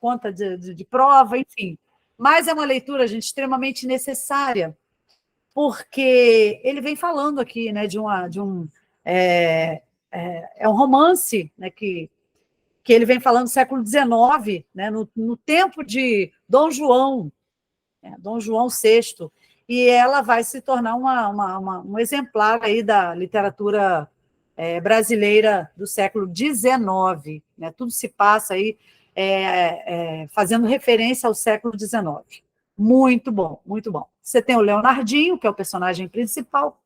conta de prova, enfim. Mas é uma leitura, gente, extremamente necessária, porque ele vem falando aqui, né, é um romance, né, que ele vem falando do século XIX, né, no tempo de Dom João, né, Dom João VI, e ela vai se tornar um exemplar aí da literatura brasileira do século XIX, né, tudo se passa aí fazendo referência ao século XIX. Muito bom, muito bom. Você tem o Leonardinho, que é o personagem principal,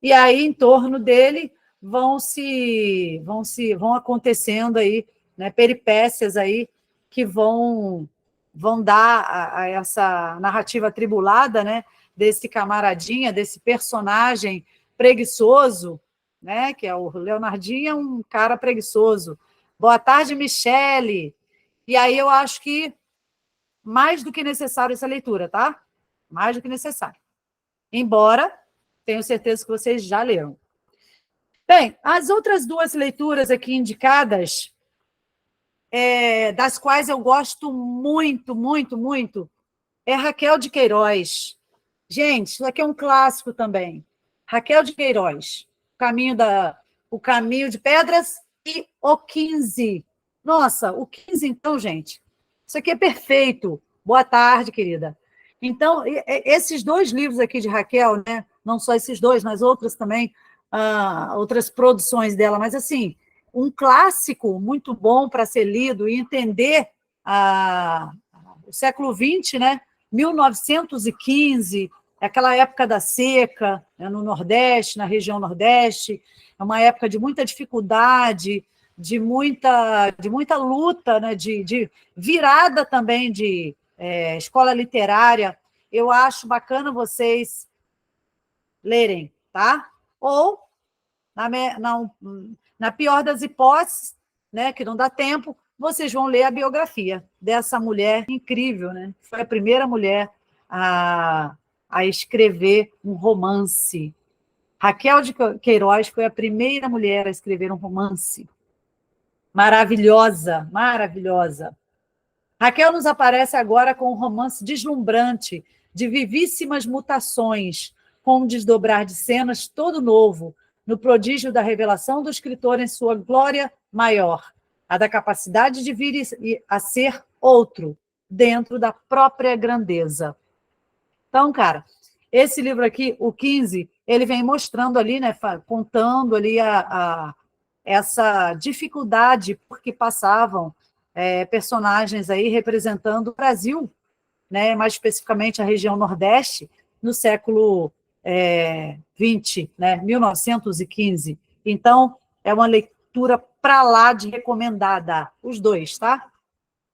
e aí, em torno dele, vão acontecendo aí, né, peripécias aí que vão dar a essa narrativa atribulada, né, desse camaradinha, desse personagem preguiçoso, né, que é o Leonardinho, é um cara preguiçoso. Boa tarde, Michele. E aí eu acho que mais do que necessário essa leitura, tá? Mais do que necessário. Embora tenho certeza que vocês já leram. Bem, as outras duas leituras aqui indicadas, das quais eu gosto muito, muito, muito, é Raquel de Queiroz. Gente, isso aqui é um clássico também. Raquel de Queiroz, o Caminho de Pedras e o 15. Nossa, o 15, então, gente, isso aqui é perfeito. Boa tarde, querida. Então, esses dois livros aqui de Raquel, né? Não só esses dois, mas outros também, outras produções dela, mas assim, um clássico muito bom para ser lido e entender o século XX, né? 1915, aquela época da seca, né, no Nordeste, na região Nordeste, é uma época de muita dificuldade, de muita luta, né, de virada também de escola literária. Eu acho bacana vocês lerem, tá? Ou, na pior das hipóteses, né, que não dá tempo, vocês vão ler a biografia dessa mulher incrível, né? Foi a primeira mulher a escrever um romance. Raquel de Queiroz foi a primeira mulher a escrever um romance. Maravilhosa, maravilhosa. Raquel nos aparece agora com um romance deslumbrante, de vivíssimas mutações, com um desdobrar de cenas todo novo, no prodígio da revelação do escritor em sua glória maior, a da capacidade de vir a ser outro, dentro da própria grandeza. Então, cara, esse livro aqui, o 15, ele vem mostrando ali, né, contando ali essa dificuldade por que passavam personagens aí representando o Brasil, né, mais especificamente a região Nordeste, no século XX, né, 1915. Então, é uma leitura para lá de recomendada, os dois, tá?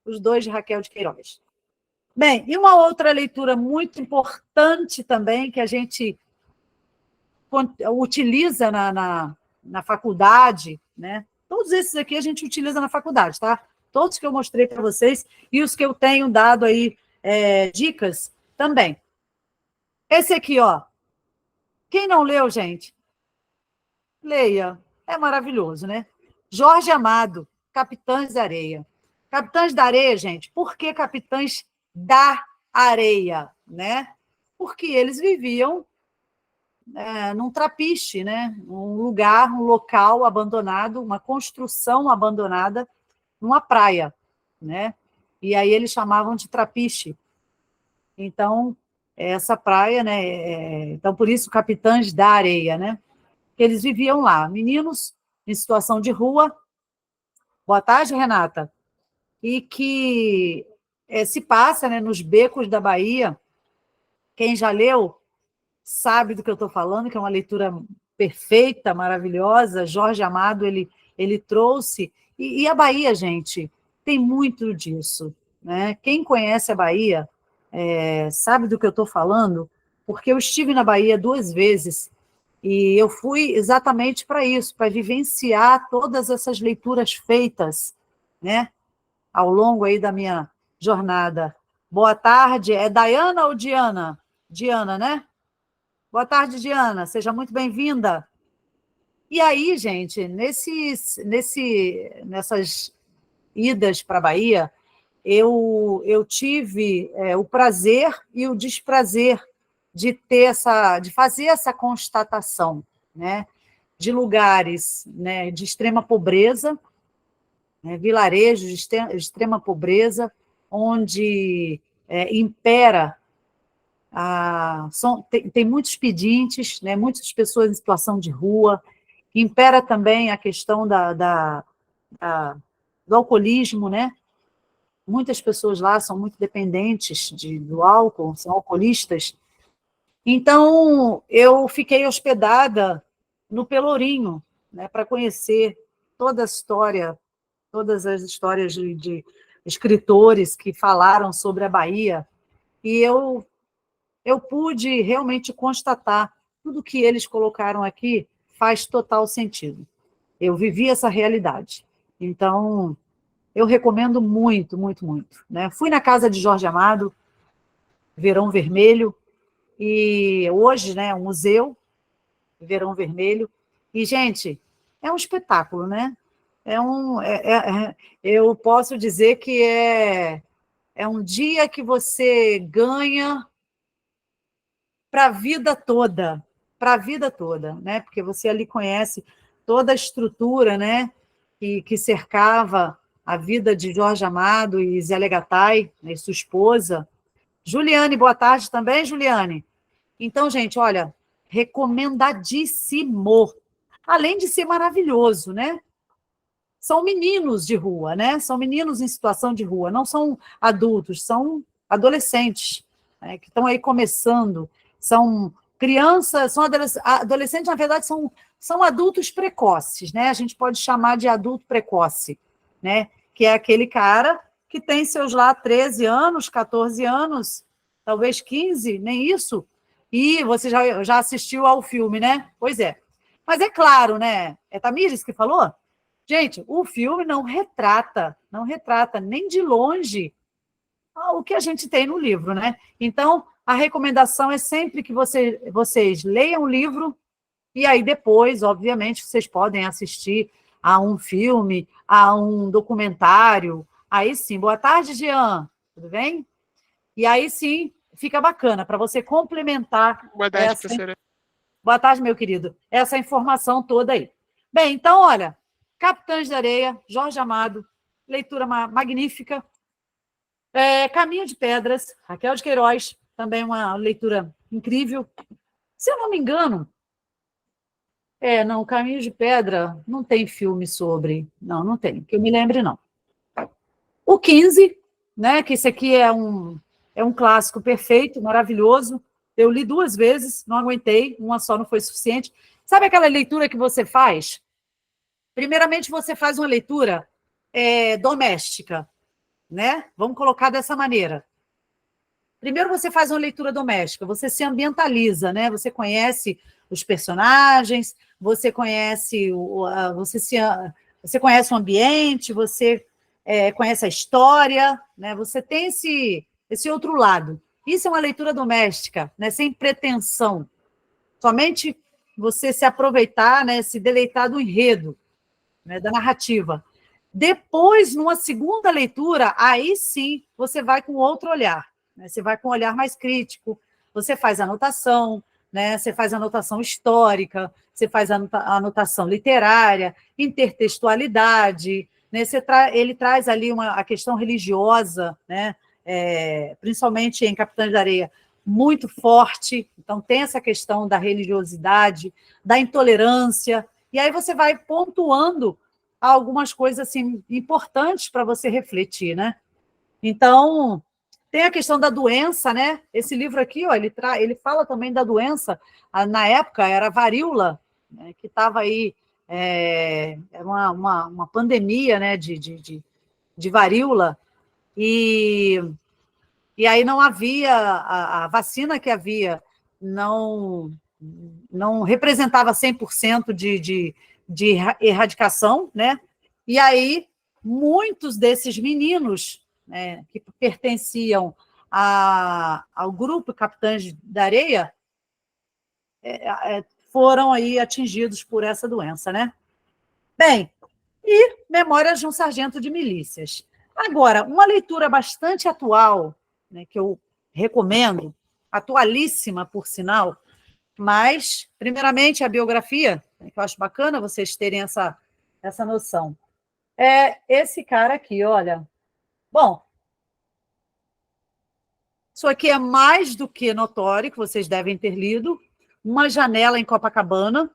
Os dois de Raquel de Queiroz. Bem, e uma outra leitura muito importante também, que a gente utiliza na faculdade, né? Todos esses aqui a gente utiliza na faculdade, tá? Todos que eu mostrei para vocês e os que eu tenho dado aí dicas também. Esse aqui, ó. Quem não leu, gente? Leia. É maravilhoso, né? Jorge Amado, Capitães da Areia. Capitães da Areia, gente, por que Capitães da Areia, né? Porque eles viviam num trapiche, né? Um local abandonado, uma construção abandonada numa praia, né? E aí eles chamavam de trapiche. Então, essa praia, né? Então, por isso, Capitães da Areia, né? Eles viviam lá, meninos em situação de rua. Boa tarde, Renata. E que se passa, né, nos becos da Bahia. Quem já leu sabe do que eu estou falando, que é uma leitura perfeita, maravilhosa. Jorge Amado, ele trouxe... E a Bahia, gente, tem muito disso, né? Quem conhece a Bahia sabe do que eu estou falando, porque eu estive na Bahia 2 vezes e eu fui exatamente para isso, para vivenciar todas essas leituras feitas, né, ao longo aí da minha jornada. Boa tarde, é Dayana ou Diana? Diana, né? Boa tarde, Diana, seja muito bem-vinda. E aí, gente, nessas idas para a Bahia, eu tive o prazer e o desprazer de fazer essa constatação, né, de lugares, né, de extrema pobreza, né, vilarejos de extrema pobreza, onde impera tem muitos pedintes, né, muitas pessoas em situação de rua, impera também a questão do alcoolismo, né? Muitas pessoas lá são muito dependentes do álcool, são alcoolistas. Então, eu fiquei hospedada no Pelourinho, né, para conhecer toda a história, todas as histórias de escritores que falaram sobre a Bahia, e eu pude realmente constatar tudo que eles colocaram aqui faz total sentido. Eu vivi essa realidade. Então, eu recomendo muito, muito, muito. Né? Fui na casa de Jorge Amado, Verão Vermelho, e hoje, né, um museu, Verão Vermelho. E, gente, é um espetáculo, né? Eu posso dizer que é um dia que você ganha para a vida toda, né? Porque você ali conhece toda a estrutura, né, que cercava a vida de Jorge Amado e Zé Legatay, né, e sua esposa. Juliane, boa tarde também, Juliane. Então, gente, olha, recomendadíssimo. Além de ser maravilhoso, né? São meninos de rua, né? São meninos em situação de rua, não são adultos, são adolescentes, né, que estão aí começando, são crianças, são adolescentes, na verdade, são adultos precoces, né? A gente pode chamar de adulto precoce, né? Que é aquele cara que tem seus lá 13 anos, 14 anos, talvez 15, nem isso, e você já assistiu ao filme, né? Pois é. Mas é claro, né? É Tamires que falou? Gente, o filme não retrata nem de longe o que a gente tem no livro, né? Então, a recomendação é sempre que vocês leiam o livro e aí depois, obviamente, vocês podem assistir a um filme, a um documentário. Aí sim, boa tarde, Jean, tudo bem? E aí sim, fica bacana para você complementar Boa tarde, professora. Boa tarde, meu querido. Essa informação toda aí. Bem, então, olha, Capitães da Areia, Jorge Amado, leitura magnífica. Caminho de Pedras, Raquel de Queiroz, também uma leitura incrível. Se eu não me engano, não, Caminho de Pedra não tem filme sobre. Não, não tem, que eu me lembre, não. O 15, né, que esse aqui é um clássico perfeito, maravilhoso. Eu li 2 vezes, não aguentei, uma só não foi suficiente. Sabe aquela leitura que você faz? Primeiramente, você faz uma leitura doméstica, né? Vamos colocar dessa maneira. Primeiro, você faz uma leitura doméstica, você se ambientaliza, né? Você conhece os personagens, você conhece você conhece o ambiente, você conhece a história, né? Você tem esse outro lado. Isso é uma leitura doméstica, né? Sem pretensão. Somente você se aproveitar, né? Se deleitar do enredo, né? Da narrativa. Depois, numa segunda leitura, aí sim você vai com outro olhar, né? Você vai com um olhar mais crítico, você faz anotação, né? Você faz anotação histórica, você faz anotação literária, intertextualidade, né? Ele traz ali a questão religiosa, né? Principalmente em Capitães da Areia, muito forte, então tem essa questão da religiosidade, da intolerância, e aí você vai pontuando algumas coisas assim, importantes para você refletir, né? Então, tem a questão da doença, né? Esse livro aqui, ó, ele fala também da doença, na época era a varíola, né, que estava aí, era uma pandemia, né, de varíola, e aí não havia, a vacina que havia não representava 100% de erradicação, né? E aí muitos desses meninos, né, que pertenciam ao grupo Capitães da Areia foram aí atingidos por essa doença, né? Bem, e Memórias de um Sargento de Milícias. Agora, uma leitura bastante atual, né, que eu recomendo, atualíssima, por sinal, mas, primeiramente, a biografia, né, que eu acho bacana vocês terem essa noção. É esse cara aqui, olha. Bom, isso aqui é mais do que notório, que vocês devem ter lido. Uma Janela em Copacabana,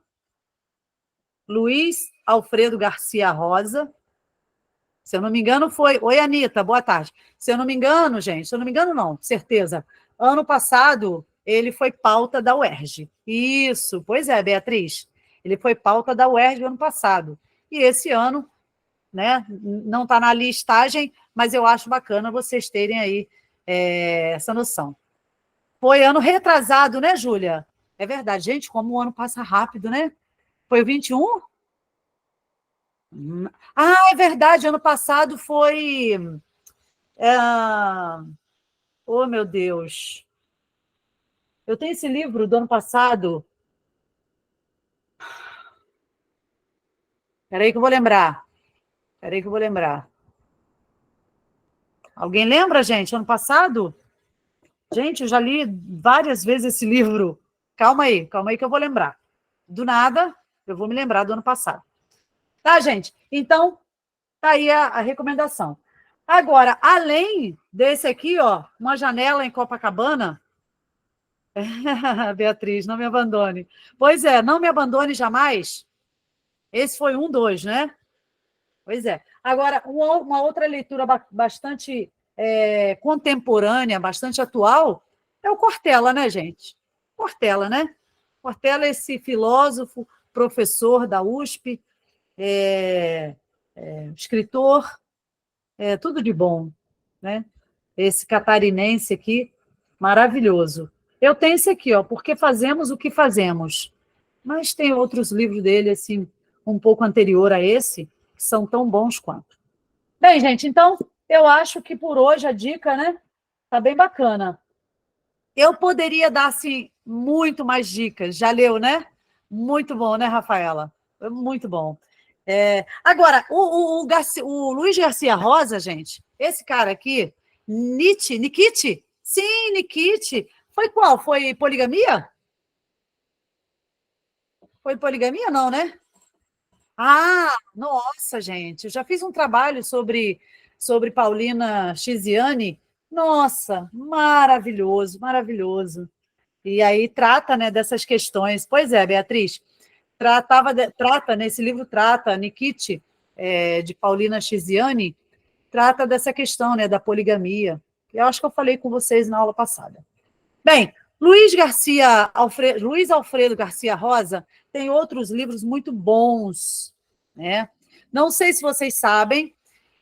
Luiz Alfredo Garcia Rosa. Se eu não me engano, foi. Oi, Anitta, boa tarde. Se eu não me engano, gente, se eu não me engano, não, certeza. Ano passado, ele foi pauta da UERJ. Isso, pois é, Beatriz. Ele foi pauta da UERJ ano passado. E esse ano, né, não está na listagem, mas eu acho bacana vocês terem aí essa noção. Foi ano retrasado, né, Júlia? É verdade, gente, como o ano passa rápido, né? Foi o 21? Ah, é verdade, ano passado foi. É... Oh, meu Deus. Eu tenho esse livro do ano passado. Espera aí que eu vou lembrar. Espera aí que eu vou lembrar. Alguém lembra, gente? Ano passado? Gente, eu já li várias vezes esse livro. Calma aí que eu vou lembrar. Do nada, eu vou me lembrar do ano passado. Tá, gente? Então, tá aí a recomendação. Agora, além desse aqui, ó, Uma Janela em Copacabana. Beatriz, não me abandone. Pois é, Não Me Abandone Jamais. Esse foi um dos, né? Pois é. Agora, uma outra leitura bastante contemporânea, bastante atual, é o Cortella, né, gente? Cortella, né? Cortella é esse filósofo, professor da USP, escritor, tudo de bom, né? Esse catarinense aqui, maravilhoso. Eu tenho esse aqui, ó, Porque Fazemos o que Fazemos. Mas tem outros livros dele, assim, um pouco anterior a esse, que são tão bons quanto. Bem, gente, então, eu acho que por hoje a dica, né, tá bem bacana. Eu poderia dar, assim, muito mais dicas. Já leu, né? Muito bom, né, Rafaela? Muito bom. Agora, o Luiz Garcia Rosa, gente, esse cara aqui, Nikit? Sim, Nikit. Foi qual? Foi poligamia? Foi poligamia, não, né? Ah, nossa, gente, eu já fiz um trabalho sobre Paulina Chiziane. Nossa, maravilhoso, maravilhoso. E aí trata, né, dessas questões. Pois é, Beatriz, trata, nesse livro trata, Nikit, de Paulina Chiziane, trata dessa questão, né, da poligamia. Eu acho que eu falei com vocês na aula passada. Bem, Luiz Alfredo Garcia Rosa tem outros livros muito bons, né? Não sei se vocês sabem,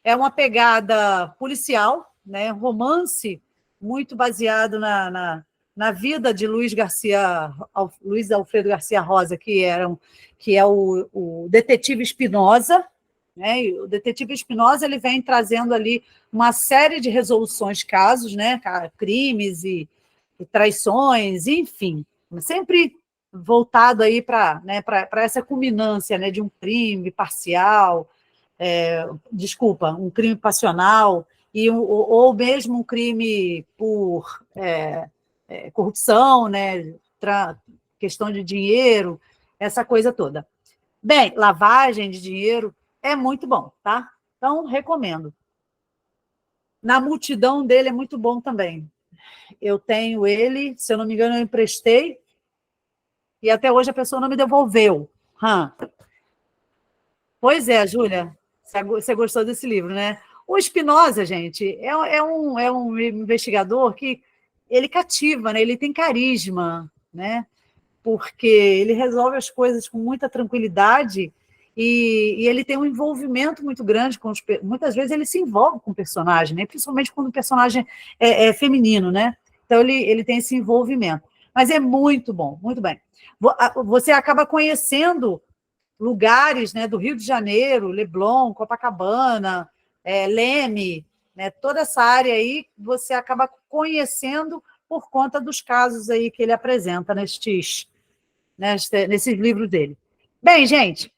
é uma pegada policial, né? Romance muito baseado na vida de Luiz Alfredo Garcia Rosa, que é o detetive Espinosa, né? E o detetive Espinosa ele vem trazendo ali uma série de resoluções de casos, né? Crimes e traições, enfim, sempre voltado aí para, né, para essa culminância, né, de um crime parcial, um crime passional, ou mesmo um crime por corrupção, né, questão de dinheiro, essa coisa toda. Bem, lavagem de dinheiro é muito bom, tá? Então, recomendo. Na multidão dele é muito bom também. Eu tenho ele, se eu não me engano, eu emprestei, e até hoje a pessoa não me devolveu. Pois é, Júlia, você gostou desse livro, né? O Spinoza, gente, é um investigador que ele cativa, né? Ele tem carisma, né? Porque ele resolve as coisas com muita tranquilidade e ele tem um envolvimento muito grande com muitas vezes ele se envolve com o personagem, né? Principalmente quando o personagem é feminino, né? Então ele tem esse envolvimento. Mas é muito bom, muito bem. Você acaba conhecendo lugares, né, do Rio de Janeiro, Leblon, Copacabana, Leme, né, toda essa área aí você acaba conhecendo por conta dos casos aí que ele apresenta nesses livros dele. Bem, gente,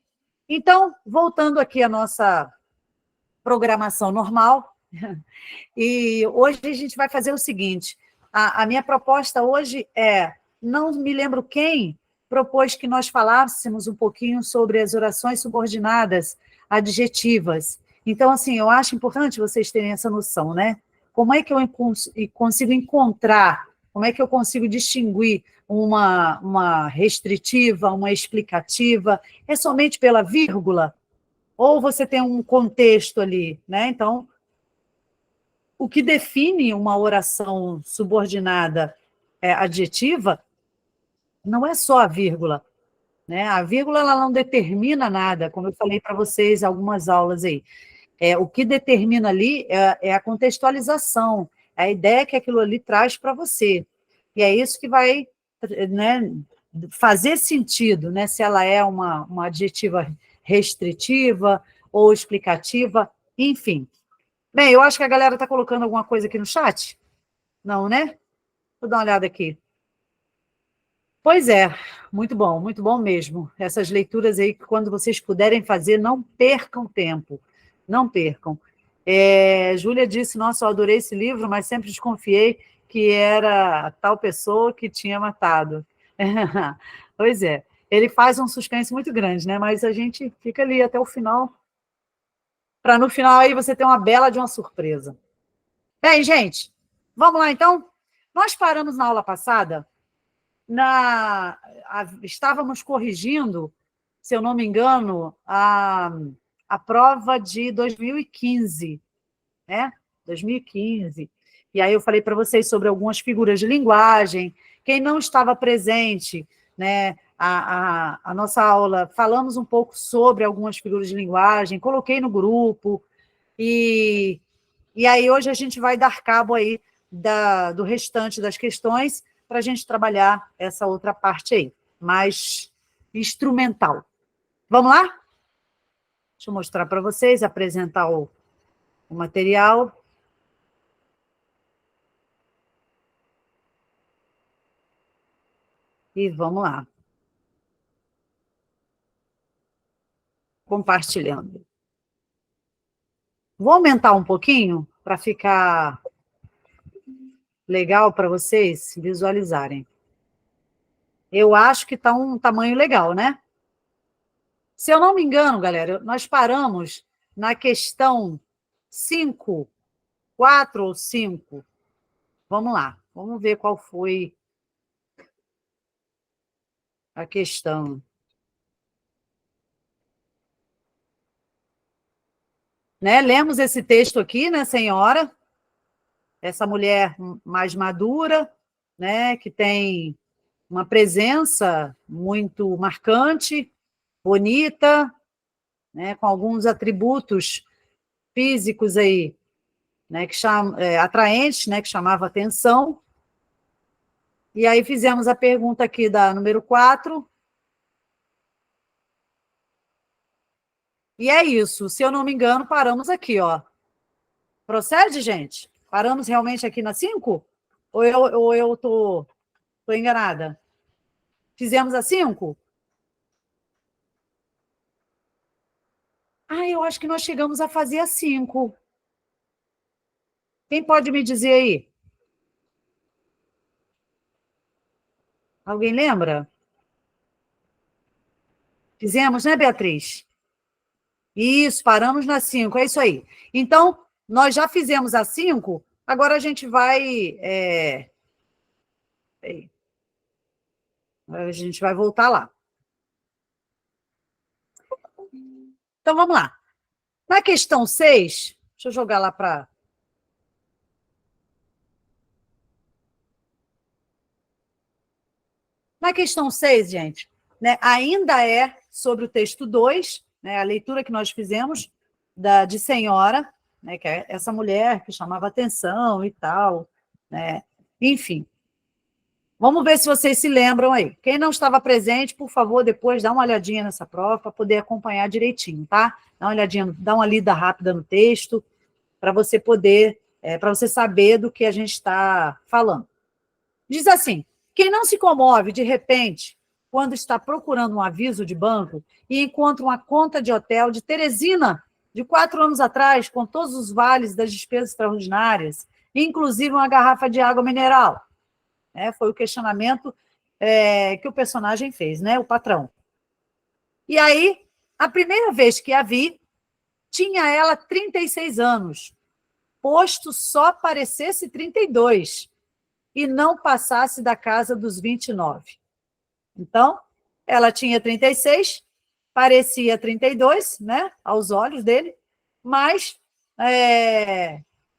então, voltando aqui à nossa programação normal, E hoje a gente vai fazer o seguinte, a minha proposta hoje é, não me lembro quem propôs que nós falássemos um pouquinho sobre as orações subordinadas adjetivas. Então, assim, eu acho importante vocês terem essa noção, né? Como é que eu consigo encontrar, como é que eu consigo distinguir uma restritiva, uma explicativa? É somente pela vírgula? Ou você tem um contexto ali, né? Então, o que define uma oração subordinada adjetiva não é só a vírgula, né? A vírgula ela não determina nada, como eu falei para vocês algumas aulas aí. O que determina ali é a contextualização, a ideia que aquilo ali traz para você. E é isso que vai, né, fazer sentido, né, se ela é uma adjetiva restritiva ou explicativa, enfim. Bem, eu acho que a galera está colocando alguma coisa aqui no chat. Não, né? Vou dar uma olhada aqui. Pois é, muito bom mesmo. Essas leituras aí, que quando vocês puderem fazer, não percam tempo. Não percam. Júlia disse, nossa, eu adorei esse livro, mas sempre desconfiei que era a tal pessoa que tinha matado. Pois é. Ele faz um suspense muito grande, né? Mas a gente fica ali até o final, para no final aí você ter uma bela de uma surpresa. Bem, gente, vamos lá então? Nós paramos na aula passada, estávamos corrigindo, se eu não me engano, a prova de 2015, né? 2015. E aí eu falei para vocês sobre algumas figuras de linguagem. Quem não estava presente, né, a nossa aula, falamos um pouco sobre algumas figuras de linguagem, coloquei no grupo, e aí hoje a gente vai dar cabo aí do restante das questões para a gente trabalhar essa outra parte aí, mais instrumental. Vamos lá? Deixa eu mostrar para vocês, apresentar o material. E vamos lá. Compartilhando. Vou aumentar um pouquinho para ficar legal para vocês visualizarem. Eu acho que está um tamanho legal, né? Se eu não me engano, galera, nós paramos na questão 5, 4 ou 5. Vamos lá, vamos ver qual foi a questão. Né? Lemos esse texto aqui, né, senhora? Essa mulher mais madura, né, que tem uma presença muito marcante, bonita, né, com alguns atributos físicos aí, né, atraentes, né, que chamava atenção. E aí fizemos a pergunta aqui da número 4. E é isso, se eu não me engano, paramos aqui, ó. Procede, gente? Paramos realmente aqui na 5? Ou eu tô enganada? Fizemos a 5? Ah, eu acho que nós chegamos a fazer a 5. Quem pode me dizer aí? Alguém lembra? Fizemos, né, Beatriz? Isso, paramos na 5, é isso aí. Então, nós já fizemos a 5, agora a gente vai... a gente vai voltar lá. Então, vamos lá. Na questão 6, deixa eu jogar lá para... Na questão 6, gente, né, ainda é sobre o texto 2, né, a leitura que nós fizemos de Senhora, né, que é essa mulher que chamava atenção e tal, né, enfim. Vamos ver se vocês se lembram aí. Quem não estava presente, por favor, depois dá uma olhadinha nessa prova para poder acompanhar direitinho, tá? Dá uma olhadinha, dá uma lida rápida no texto, para você poder, para você saber do que a gente está falando. Diz assim: quem não se comove de repente quando está procurando um aviso de banco e encontra uma conta de hotel de Teresina de 4 anos atrás, com todos os vales das despesas extraordinárias, inclusive uma garrafa de água mineral. Foi o questionamento que o personagem fez, né? O patrão. E aí, a primeira vez que a vi, tinha ela 36 anos, posto só parecesse 32 e não passasse da casa dos 29. Então, ela tinha 36, parecia 32, né, aos olhos dele, mas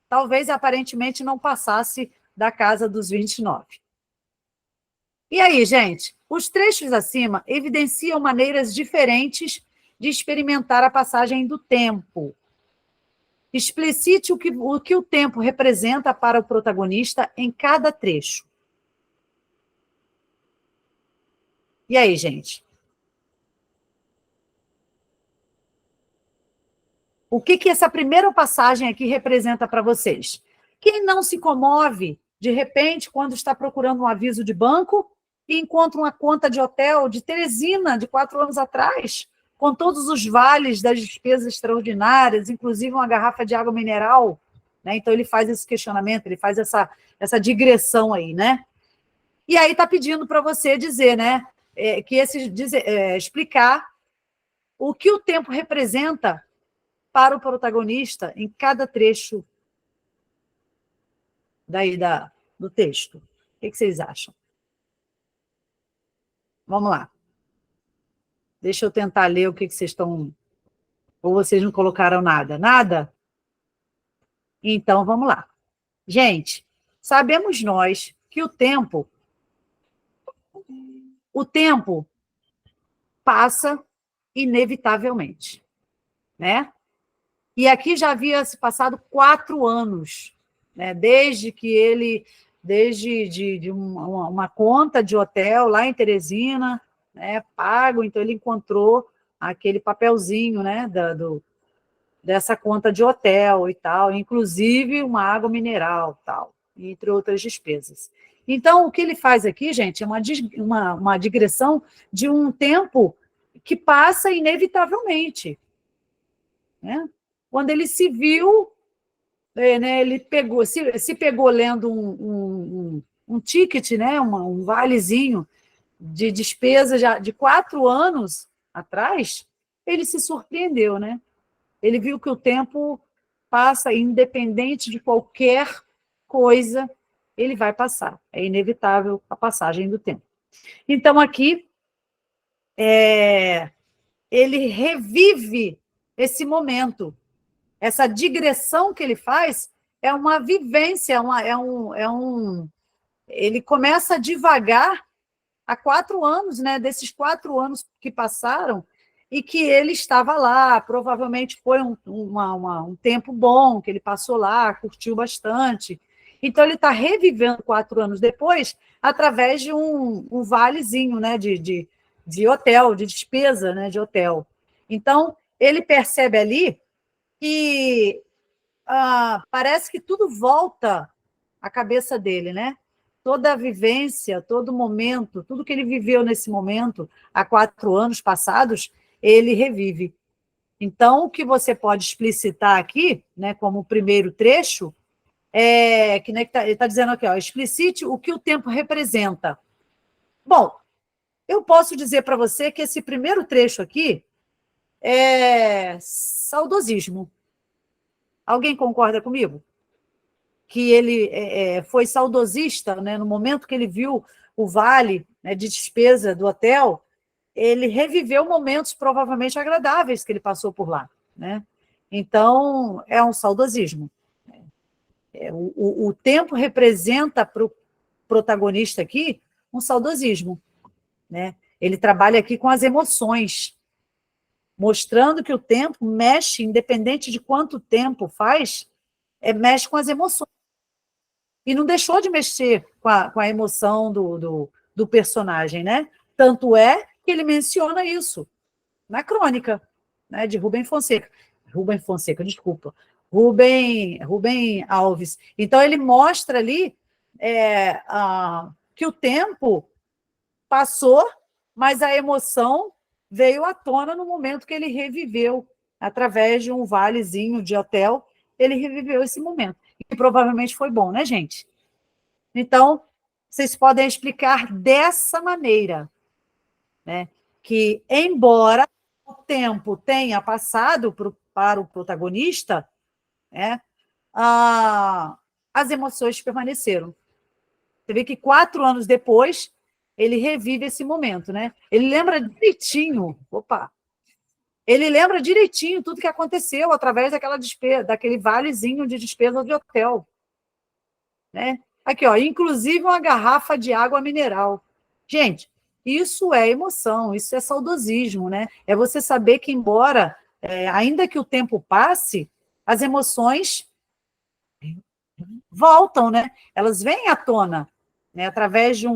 talvez aparentemente não passasse da casa dos 29. E aí, gente, os trechos acima evidenciam maneiras diferentes de experimentar a passagem do tempo. Explicite o que o tempo representa para o protagonista em cada trecho. E aí, gente? O que essa primeira passagem aqui representa para vocês? Quem não se comove, de repente, quando está procurando um aviso de banco e encontra uma conta de hotel de Teresina, de 4 anos atrás, com todos os vales das despesas extraordinárias, inclusive uma garrafa de água mineral, né? Então, ele faz esse questionamento, ele faz essa digressão aí, né? E aí está pedindo para você dizer, né? Explicar o que o tempo representa para o protagonista em cada trecho do texto. O que vocês acham? Vamos lá. Deixa eu tentar ler o que vocês estão... Ou vocês não colocaram nada? Nada? Então, vamos lá. Gente, sabemos nós que o tempo passa inevitavelmente, né? E aqui já havia se passado 4 anos, né? Desde uma conta de hotel lá em Teresina, né? Pago, então ele encontrou aquele papelzinho, né? Dessa conta de hotel e tal, inclusive uma água mineral, tal, entre outras despesas. Então, o que ele faz aqui, gente, é uma digressão de um tempo que passa inevitavelmente, né? Quando ele se viu, né, ele se pegou lendo um ticket, né, um valezinho de despesa já de 4 anos atrás, ele se surpreendeu, né? Ele viu que o tempo passa, independente de qualquer coisa, ele vai passar. É inevitável a passagem do tempo. Então, aqui, ele revive esse momento. Essa digressão que ele faz é uma vivência, ele começa devagar há 4 anos, né? Desses 4 anos que passaram, e que ele estava lá, provavelmente foi um tempo bom que ele passou lá, curtiu bastante. Então, ele está revivendo 4 anos depois, através de um valezinho, né, de hotel, de despesa, né, de hotel. Então, ele percebe ali que parece que tudo volta à cabeça dele, né? Toda a vivência, todo momento, tudo que ele viveu nesse momento, há 4 anos passados, ele revive. Então, o que você pode explicitar aqui, né, como o primeiro trecho, que, né, ele está dizendo aqui, explicite o que o tempo representa. Bom, eu posso dizer para você que esse primeiro trecho aqui é saudosismo. Alguém concorda comigo? Que ele foi saudosista, né, no momento que ele viu o vale, né, de despesa do hotel, ele reviveu momentos provavelmente agradáveis que ele passou por lá, né? Então, é um saudosismo. O tempo representa para o protagonista aqui um saudosismo, né? Ele trabalha aqui com as emoções, mostrando que o tempo mexe, independente de quanto tempo faz, mexe com as emoções. E não deixou de mexer com a emoção do personagem, né? Tanto é que ele menciona isso na crônica, né, de Rubem Fonseca. Rubem Fonseca, desculpa. Rubem Alves. Então, ele mostra ali que o tempo passou, mas a emoção veio à tona no momento que ele reviveu através de um valezinho de hotel, ele reviveu esse momento. E provavelmente foi bom, né, gente? Então, vocês podem explicar dessa maneira, né? Que, embora o tempo tenha passado para o protagonista, né, as emoções permaneceram. Você vê que 4 anos depois, ele revive esse momento, né? Ele lembra direitinho, ele lembra direitinho tudo que aconteceu através daquela despesa, daquele valezinho de despesa de hotel, né? Aqui, ó, inclusive uma garrafa de água mineral. Gente, isso é emoção, isso é saudosismo, né? É você saber que, embora, ainda que o tempo passe, as emoções voltam, né? Elas vêm à tona, né? Através de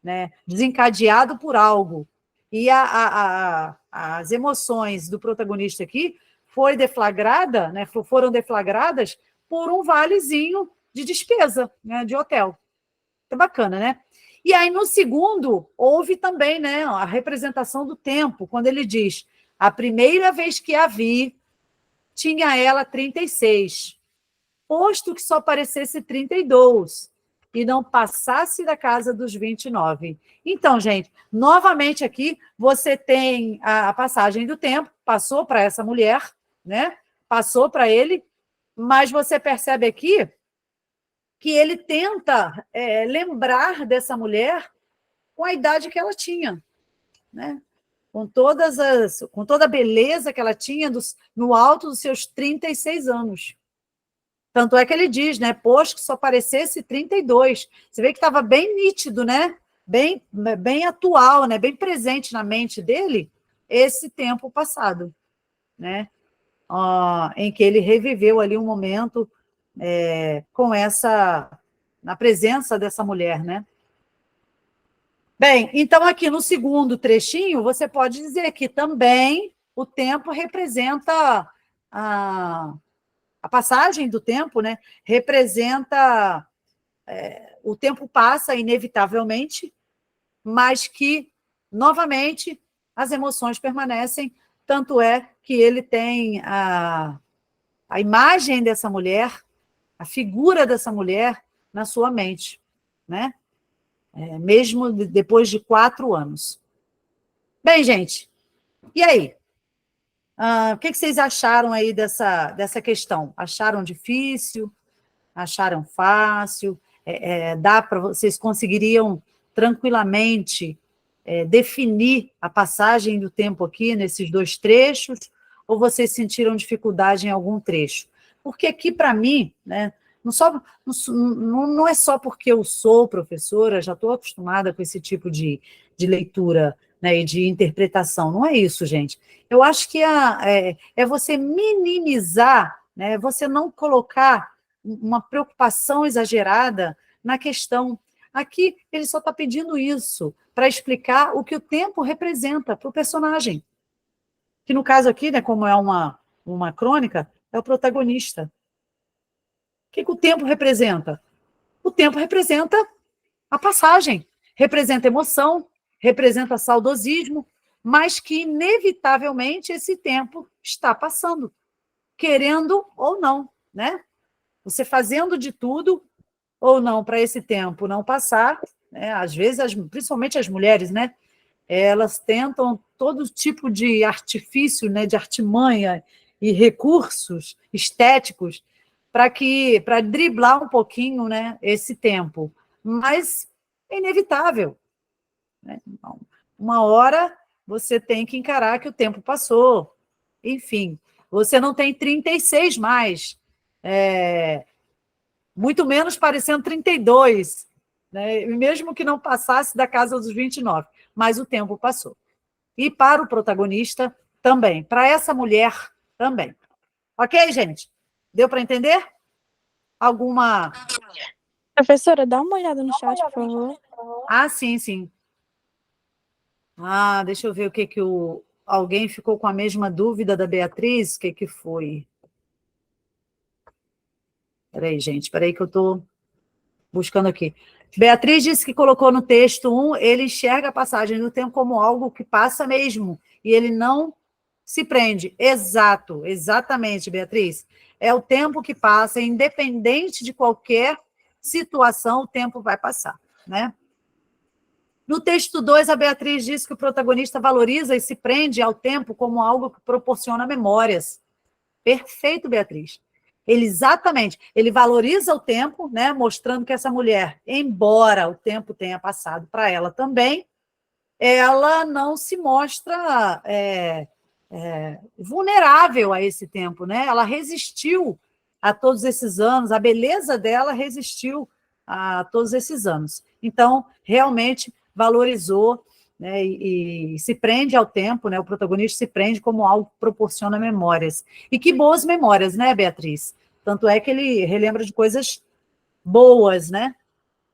né, desencadeado por algo. E as emoções do protagonista aqui foram deflagradas por um valezinho de despesa, né, de hotel. É bacana, né? E aí, no segundo, houve também, né, a representação do tempo, quando ele diz: a primeira vez que a vi, tinha ela 36, posto que só parecesse 32 e não passasse da casa dos 29. Então, gente, novamente aqui, você tem a passagem do tempo, passou para essa mulher, né? Passou para ele, mas você percebe aqui que ele tenta lembrar dessa mulher com a idade que ela tinha, né? Com toda a beleza que ela tinha no alto dos seus 36 anos. Tanto é que ele diz, né? Posto que só parecesse 32. Você vê que estava bem nítido, né? Bem atual, né? Bem presente na mente dele esse tempo passado, né? Em que ele reviveu ali um momento na presença dessa mulher, né? Bem, então aqui no segundo trechinho, você pode dizer que também o tempo representa a passagem do tempo, né? Representa o tempo passa inevitavelmente, mas que, novamente, as emoções permanecem, tanto é que ele tem a imagem dessa mulher, a figura dessa mulher na sua mente, né? Mesmo depois de 4 anos. Bem, gente, e aí? O que vocês acharam aí dessa questão? Acharam difícil? Acharam fácil? Vocês conseguiriam tranquilamente definir a passagem do tempo aqui nesses 2 trechos? Ou vocês sentiram dificuldade em algum trecho? Porque aqui, para mim, né, não é só porque eu sou professora, já estou acostumada com esse tipo de leitura, né, e de interpretação. Não é isso, gente. Eu acho que é você minimizar, né, você não colocar uma preocupação exagerada na questão. Aqui, ele só está pedindo isso para explicar o que o tempo representa para o personagem. Que, no caso aqui, né, como é uma crônica, é o protagonista. O que o tempo representa? O tempo representa a passagem, representa emoção, representa saudosismo, mas que, inevitavelmente, esse tempo está passando, querendo ou não, né? Você fazendo de tudo ou não para esse tempo não passar, né? Às vezes, principalmente as mulheres, né? Elas tentam todo tipo de artifício, né? De artimanha e recursos estéticos para driblar um pouquinho, né? Esse tempo. Mas é inevitável, né? Uma hora você tem que encarar que o tempo passou. Enfim, você não tem 36 mais. Muito menos parecendo 32, né? Mesmo que não passasse da casa dos 29, mas o tempo passou. E para o protagonista também, para essa mulher também. Ok, gente? Deu para entender? Alguma... Professora, dá uma olhada no chat, por favor. Sim, sim. Deixa eu ver o que alguém ficou com a mesma dúvida da Beatriz, o que foi? Espera aí que eu estou buscando aqui. Beatriz disse que colocou no texto 1, ele enxerga a passagem do tempo como algo que passa mesmo, e ele não se prende. Exato, exatamente, Beatriz. É o tempo que passa, independente de qualquer situação, o tempo vai passar, né? No texto 2, a Beatriz diz que o protagonista valoriza e se prende ao tempo como algo que proporciona memórias. Perfeito, Beatriz. Ele valoriza o tempo, né, mostrando que essa mulher, embora o tempo tenha passado para ela também, ela não se mostra vulnerável a esse tempo, né? Ela resistiu a todos esses anos, a beleza dela resistiu a todos esses anos. Então, realmente valorizou, né, e se prende ao tempo, né? O protagonista se prende como algo que proporciona memórias. E que boas memórias, né, Beatriz? Tanto é que ele relembra de coisas boas, né?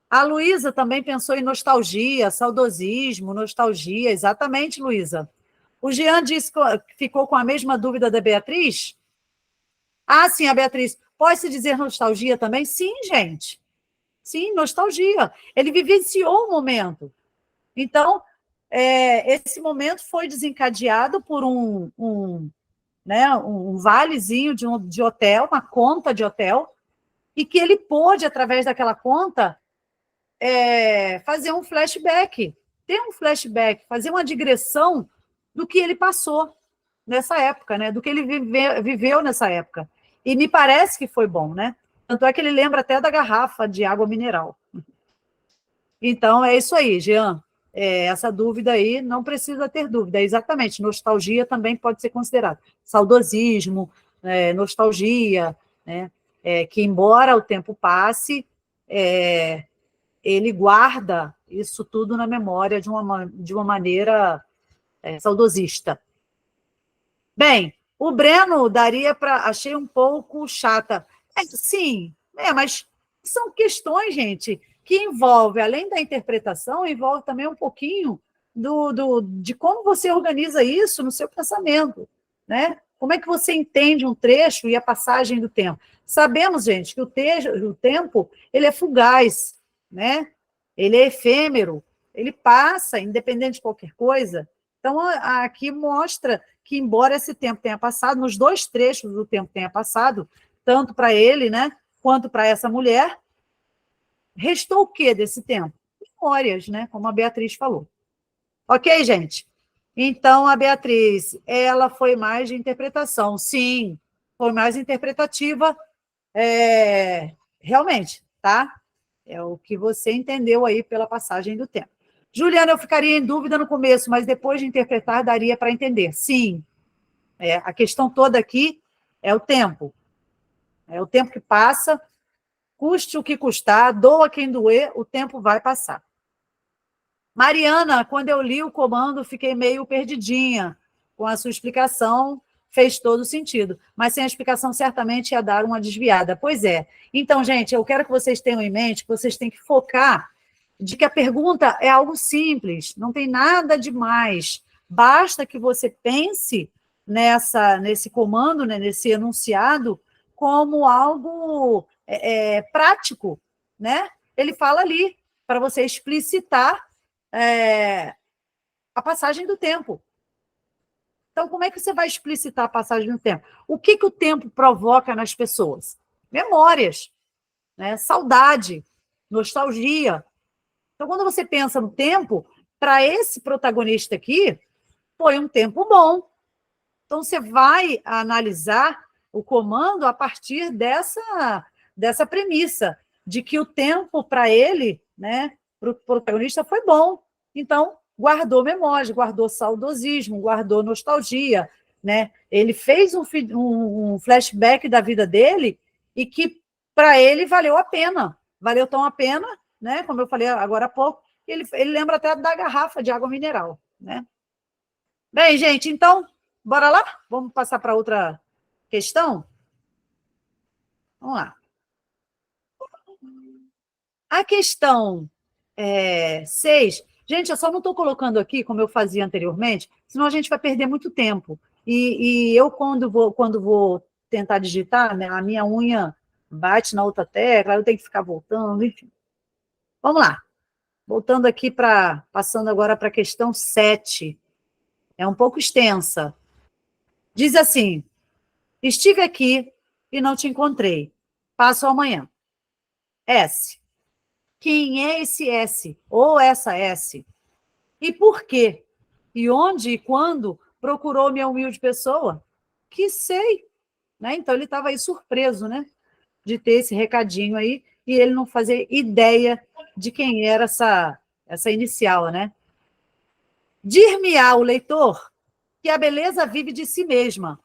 A Luísa também pensou em nostalgia, saudosismo, nostalgia. Exatamente, Luísa. O Jean disse que ficou com a mesma dúvida da Beatriz? Ah, sim, a Beatriz. Pode-se dizer nostalgia também? Sim, gente. Sim, nostalgia. Ele vivenciou o momento. Então, esse momento foi desencadeado por né, um valezinho de hotel, uma conta de hotel, e que ele pôde, através daquela conta, fazer um flashback, ter um flashback, fazer uma digressão do que ele passou nessa época, né? Do que ele viveu nessa época. E me parece que foi bom, né? Tanto é que ele lembra até da garrafa de água mineral. Então, é isso aí, Jean. Essa dúvida aí, não precisa ter dúvida. Exatamente, nostalgia também pode ser considerado. Saudosismo, nostalgia, né? Que embora o tempo passe, ele guarda isso tudo na memória de uma maneira saudosista. Bem, o Breno daria para... Achei um pouco chata. Sim, mas são questões, gente, que envolvem, além da interpretação, envolve também um pouquinho de como você organiza isso no seu pensamento, né? Como é que você entende um trecho e a passagem do tempo? Sabemos, gente, que o tempo ele é fugaz, né? Ele é efêmero, ele passa, independente de qualquer coisa. Então, aqui mostra que, embora esse tempo tenha passado, nos dois trechos do tempo tenha passado, tanto para ele, né, quanto para essa mulher, restou o quê desse tempo? Memórias, né, como a Beatriz falou. Ok, gente? Então, a Beatriz, ela foi mais de interpretação. Sim, foi mais interpretativa, realmente, tá? É o que você entendeu aí pela passagem do tempo. Juliana, eu ficaria em dúvida no começo, mas depois de interpretar, daria para entender. Sim, a questão toda aqui é o tempo. É o tempo que passa, custe o que custar, doa quem doer, o tempo vai passar. Mariana, quando eu li o comando, fiquei meio perdidinha. Com a sua explicação, fez todo sentido. Mas sem a explicação, certamente ia dar uma desviada. Pois é. Então, gente, eu quero que vocês tenham em mente que vocês têm que focar de que a pergunta é algo simples, não tem nada demais. Basta que você pense nesse comando, né, nesse enunciado, como algo prático, né? Ele fala ali, para você explicitar a passagem do tempo. Então, como é que você vai explicitar a passagem do tempo? O que o tempo provoca nas pessoas? Memórias, né? Saudade, nostalgia. Então, quando você pensa no tempo, para esse protagonista aqui, foi um tempo bom. Então, você vai analisar o comando a partir dessa premissa, de que o tempo para ele, né, para o protagonista, foi bom. Então, guardou memórias, guardou saudosismo, guardou nostalgia, né? Ele fez um flashback da vida dele e que, para ele, valeu a pena. Valeu tão a pena, né? Como eu falei agora há pouco, ele lembra até da garrafa de água mineral, né? Bem, gente, então, bora lá? Vamos passar para outra questão? Vamos lá. A questão 6, gente, eu só não estou colocando aqui, como eu fazia anteriormente, senão a gente vai perder muito tempo. E eu, quando vou tentar digitar, né, a minha unha bate na outra tecla, eu tenho que ficar voltando, enfim. Vamos lá. Voltando aqui passando agora para a questão 7. É um pouco extensa. Diz assim: estive aqui e não te encontrei. Passo amanhã. S. Quem é esse S? Ou essa S? E por quê? E onde e quando procurou minha humilde pessoa? Que sei. Né? Então, ele estava aí surpreso, né? De ter esse recadinho aí, e ele não fazia ideia de quem era essa inicial, né? Dir-me-á o leitor que a beleza vive de si mesma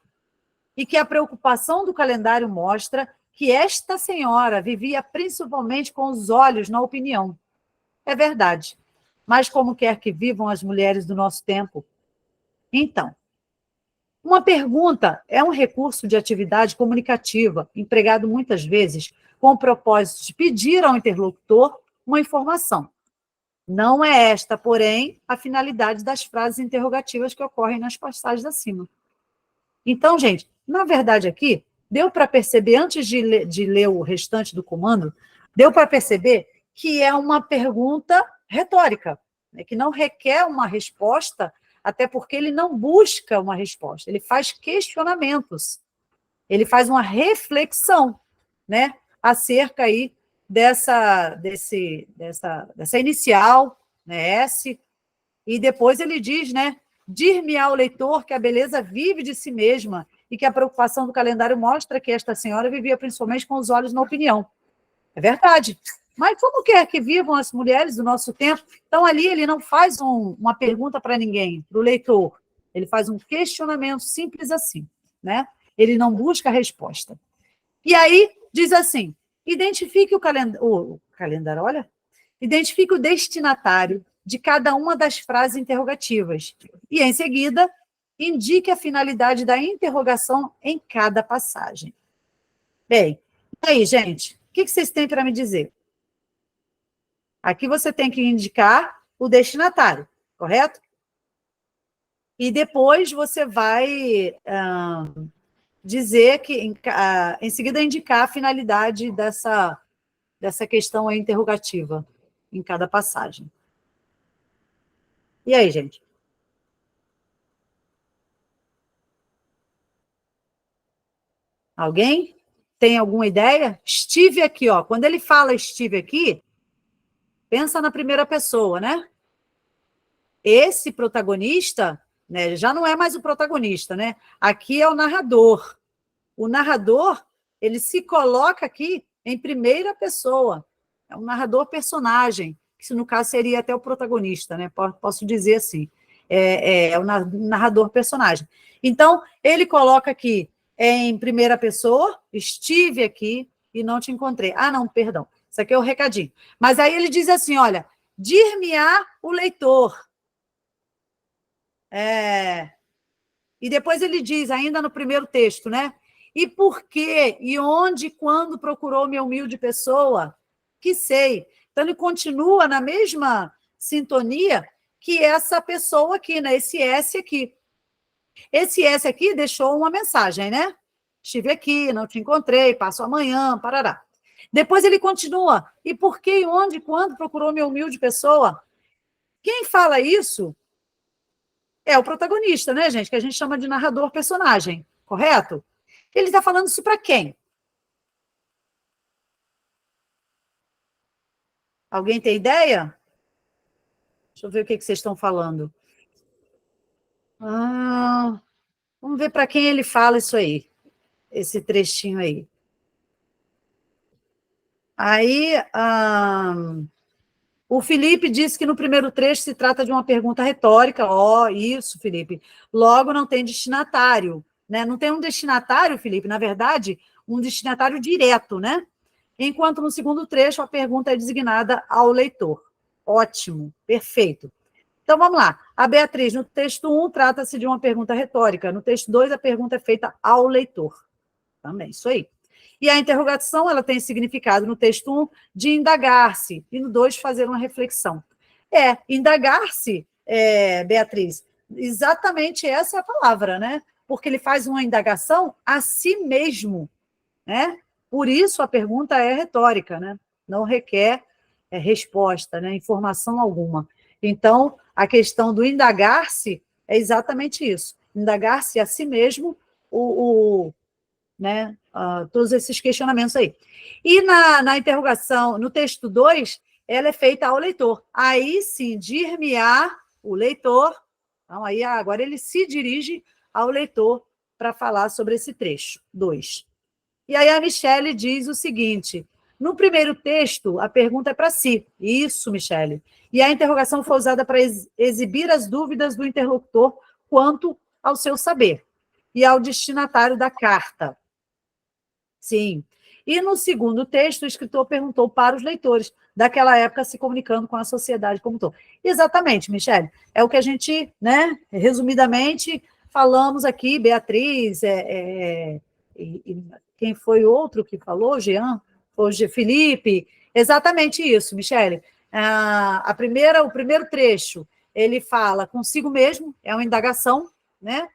e que a preocupação do calendário mostra que esta senhora vivia principalmente com os olhos na opinião. É verdade, mas como quer que vivam as mulheres do nosso tempo? Então, uma pergunta é um recurso de atividade comunicativa, empregado muitas vezes com o propósito de pedir ao interlocutor uma informação. Não é esta, porém, a finalidade das frases interrogativas que ocorrem nas passagens acima. Então, gente, na verdade aqui, deu para perceber, antes de ler o restante do comando, deu para perceber que é uma pergunta retórica, né, que não requer uma resposta, até porque ele não busca uma resposta, ele faz questionamentos, ele faz uma reflexão, né, acerca aí dessa inicial, né, S, e depois ele diz, né, dir-me ao leitor que a beleza vive de si mesma e que a preocupação do calendário mostra que esta senhora vivia principalmente com os olhos na opinião. É verdade. Mas como quer que vivam as mulheres do nosso tempo? Então, ali ele não faz uma pergunta para ninguém, para o leitor. Ele faz um questionamento simples assim, né? Ele não busca a resposta. E aí, diz assim, identifique o calendário, olha, identifique o destinatário de cada uma das frases interrogativas e, em seguida, indique a finalidade da interrogação em cada passagem. Bem, e aí, gente, o que vocês têm para me dizer? Aqui você tem que indicar o destinatário, correto? E depois você vai dizer que, em seguida, indicar a finalidade dessa questão interrogativa em cada passagem. E aí, gente? Alguém tem alguma ideia? Estive aqui, ó. Quando ele fala estive aqui, pensa na primeira pessoa, né? Esse protagonista, né, já não é mais o protagonista, né? Aqui é o narrador. O narrador, ele se coloca aqui em primeira pessoa. É um narrador personagem, que no caso seria até o protagonista, né? Posso dizer assim. É o narrador personagem. Então, ele coloca aqui em primeira pessoa, estive aqui e não te encontrei. Ah, não, perdão. Isso aqui é o recadinho. Mas aí ele diz assim, olha, dir-me-á o leitor. E depois ele diz, ainda no primeiro texto, né? E por quê? E onde e quando procurou minha humilde pessoa? Que sei. Então, ele continua na mesma sintonia que essa pessoa aqui, né? Esse S aqui. Esse S aqui deixou uma mensagem, né? Estive aqui, não te encontrei, passo amanhã, parará. Depois ele continua. E por que, onde e quando procurou minha humilde pessoa? Quem fala isso é o protagonista, né, gente? Que a gente chama de narrador personagem, correto? Ele está falando isso para quem? Alguém tem ideia? Deixa eu ver o que vocês estão falando. Vamos ver para quem ele fala isso aí, esse trechinho aí. Aí, o Felipe disse que no primeiro trecho se trata de uma pergunta retórica. Isso, Felipe. Logo, não tem destinatário, né? Não tem um destinatário, Felipe, na verdade, um destinatário direto, né? Enquanto no segundo trecho a pergunta é designada ao leitor. Ótimo, perfeito. Então, vamos lá. A Beatriz, no texto 1, trata-se de uma pergunta retórica. No texto 2, a pergunta é feita ao leitor. Também, isso aí. E a interrogação, ela tem significado no texto 1 de indagar-se, e no 2, fazer uma reflexão. Indagar-se, Beatriz, exatamente essa é a palavra, né? Porque ele faz uma indagação a si mesmo, né? Por isso a pergunta é retórica, né? Não requer resposta, né? Informação alguma. Então, a questão do indagar-se é exatamente isso. indagar-se a si mesmo né, todos esses questionamentos aí. E na interrogação, no texto 2, ela é feita ao leitor. Aí sim, dir-me-á o leitor. Então, aí agora ele se dirige ao leitor para falar sobre esse trecho 2. E aí a Michele diz o seguinte: no primeiro texto, a pergunta é para si. Isso, Michele. E a interrogação foi usada para exibir as dúvidas do interlocutor quanto ao seu saber e ao destinatário da carta. Sim. E no segundo texto, o escritor perguntou para os leitores, daquela época se comunicando com a sociedade como um todo. Exatamente, Michele. É o que a gente, né, resumidamente, falamos aqui, Beatriz, quem foi outro que falou? Jean? Hoje, Felipe. Exatamente isso, Michele. O primeiro trecho, ele fala consigo mesmo, é uma indagação, né?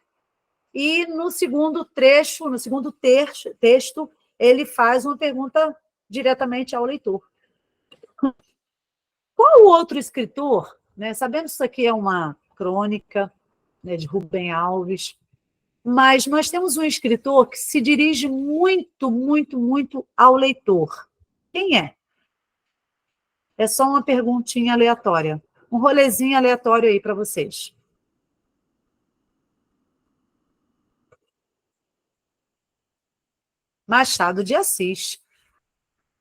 E no segundo trecho, no segundo texto, ele faz uma pergunta diretamente ao leitor. Qual o outro escritor, né? Sabemos que isso aqui é uma crônica, né, de Rubem Alves, mas nós temos um escritor que se dirige muito, muito, muito ao leitor. Quem é? É só uma perguntinha aleatória. Um rolezinho aleatório aí para vocês. Machado de Assis.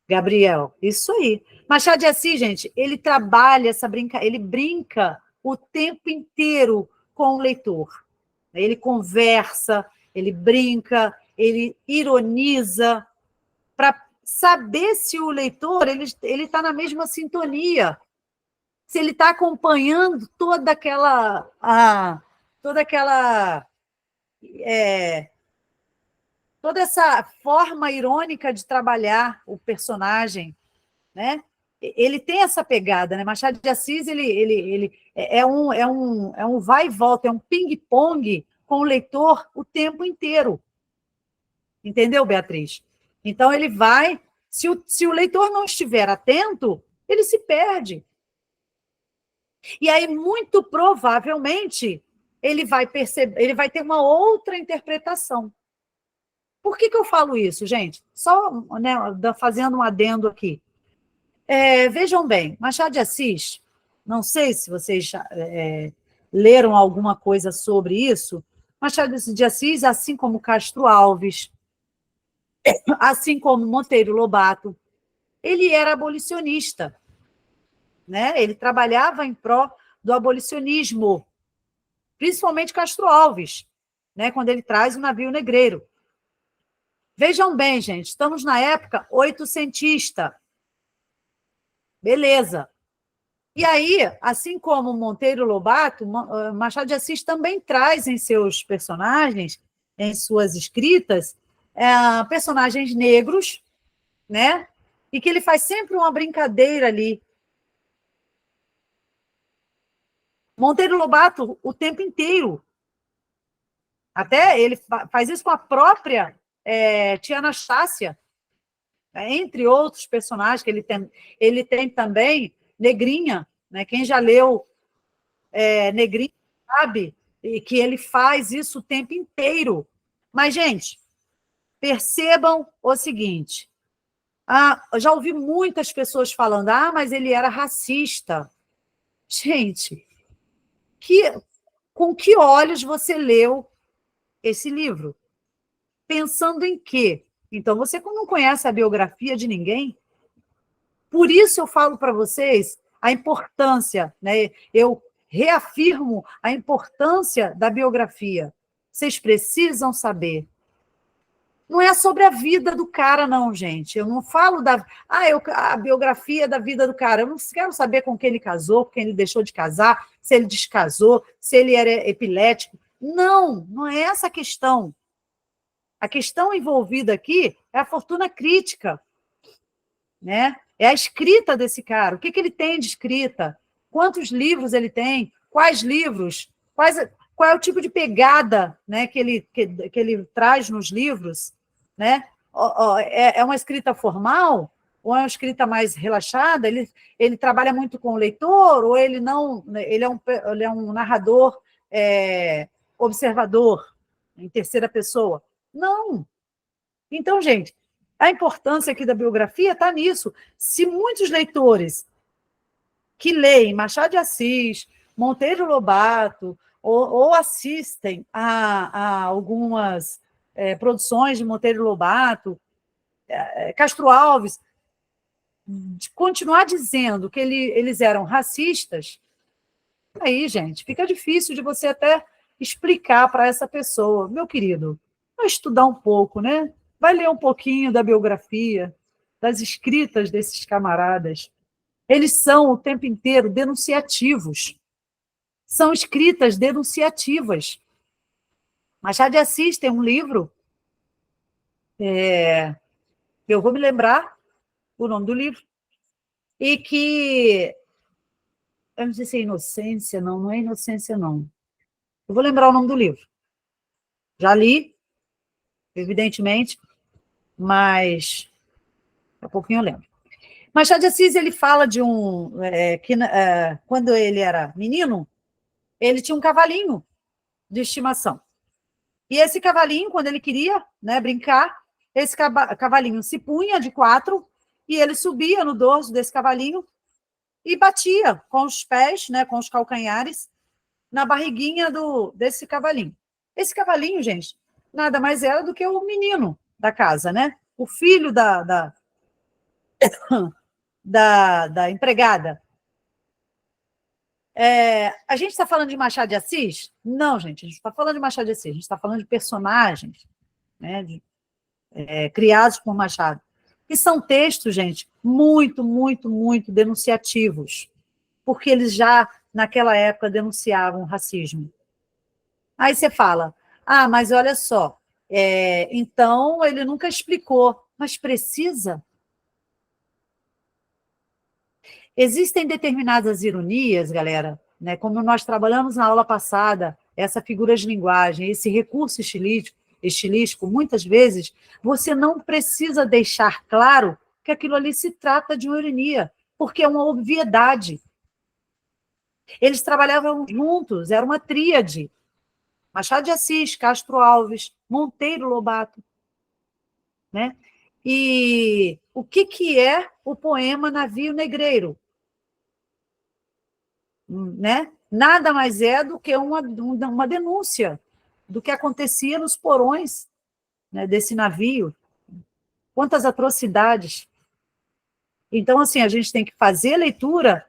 Gabriel, isso aí. Machado de Assis, gente, ele trabalha ele brinca o tempo inteiro com o leitor. Ele conversa, ele brinca, ele ironiza, para saber se o leitor ele está na mesma sintonia, se ele está acompanhando toda aquela toda essa forma irônica de trabalhar o personagem, né? Ele tem essa pegada, né? Machado de Assis ele é um vai e volta, é um ping-pong com o leitor o tempo inteiro. Entendeu, Beatriz? Então ele vai, se o leitor não estiver atento, ele se perde. E aí, muito provavelmente, ele vai ter uma outra interpretação. Por que eu falo isso, gente? Só, né, fazendo um adendo aqui. Vejam bem, Machado de Assis, não sei se vocês leram alguma coisa sobre isso, Machado de Assis, assim como Castro Alves, assim como Monteiro Lobato, ele era abolicionista, né? Ele trabalhava em pró do abolicionismo, principalmente Castro Alves, né? Quando ele traz o navio negreiro. Vejam bem, gente, estamos na época oitocentista. Beleza. E aí, assim como Monteiro Lobato, Machado de Assis também traz em seus personagens, em suas escritas, personagens negros, né? E que ele faz sempre uma brincadeira ali. Monteiro Lobato o tempo inteiro. Até ele faz isso com a própria tia Anastácia, entre outros personagens que ele tem também Negrinha, né? Quem já leu Negrinha sabe e que ele faz isso o tempo inteiro. Mas, gente, percebam o seguinte, eu já ouvi muitas pessoas falando, mas ele era racista. Gente, com que olhos você leu esse livro? Pensando em quê? Então, você não conhece a biografia de ninguém? Por isso eu falo para vocês a importância, né? Eu reafirmo a importância da biografia. Vocês precisam saber. Não é sobre a vida do cara, não, gente. Eu não falo a biografia da vida do cara. Eu não quero saber com quem ele casou, com quem ele deixou de casar, se ele descasou, se ele era epilético. Não, não é essa a questão. A questão envolvida aqui é a fortuna crítica, né? É a escrita desse cara. O que ele tem de escrita? Quantos livros ele tem? Quais livros? Qual é o tipo de pegada, né, que ele traz nos livros? Né? É uma escrita formal? Ou é uma escrita mais relaxada? Ele trabalha muito com o leitor? Ou ele não? Ele é um narrador observador, em terceira pessoa. Não. Então, gente, a importância aqui da biografia está nisso. Se muitos leitores que leem Machado de Assis, Monteiro Lobato, ou assistem a algumas produções de Monteiro Lobato, Castro Alves, de continuar dizendo que eles eram racistas, aí, gente, fica difícil de você até explicar para essa pessoa, meu querido, vai estudar um pouco, né? Vai ler um pouquinho da biografia, das escritas desses camaradas. Eles são o tempo inteiro denunciativos. São escritas denunciativas. Machado de Assis tem um livro, eu vou me lembrar o nome do livro, e que, eu não sei se é Inocência, não é Inocência, não. Eu vou lembrar o nome do livro. Já li, evidentemente, mas daqui a pouquinho eu lembro. Machado de Assis, ele fala de quando ele era menino, ele tinha um cavalinho de estimação. E esse cavalinho, quando ele queria, né, brincar, esse cavalinho se punha de 4 e ele subia no dorso desse cavalinho e batia com os pés, né, com os calcanhares, na barriguinha desse cavalinho. Esse cavalinho, gente, nada mais era do que o menino da casa, né? O filho da empregada. A gente está falando de Machado de Assis? Não, gente, a gente está falando de Machado de Assis, a gente está falando de personagens, né, criados por Machado. E são textos, gente, muito, muito, muito denunciativos, porque eles já, naquela época, denunciavam o racismo. Aí você fala, mas olha só, então ele nunca explicou, mas precisa? Existem determinadas ironias, galera, né, como nós trabalhamos na aula passada, essa figura de linguagem, esse recurso estilístico, muitas vezes, você não precisa deixar claro que aquilo ali se trata de uma ironia, porque é uma obviedade. Eles trabalhavam juntos, era uma tríade. Machado de Assis, Castro Alves, Monteiro Lobato. Né? E o que é o poema Navio Negreiro? Né? Nada mais é do que uma denúncia do que acontecia nos porões, né, desse navio. Quantas atrocidades. Então, assim, a gente tem que fazer leitura,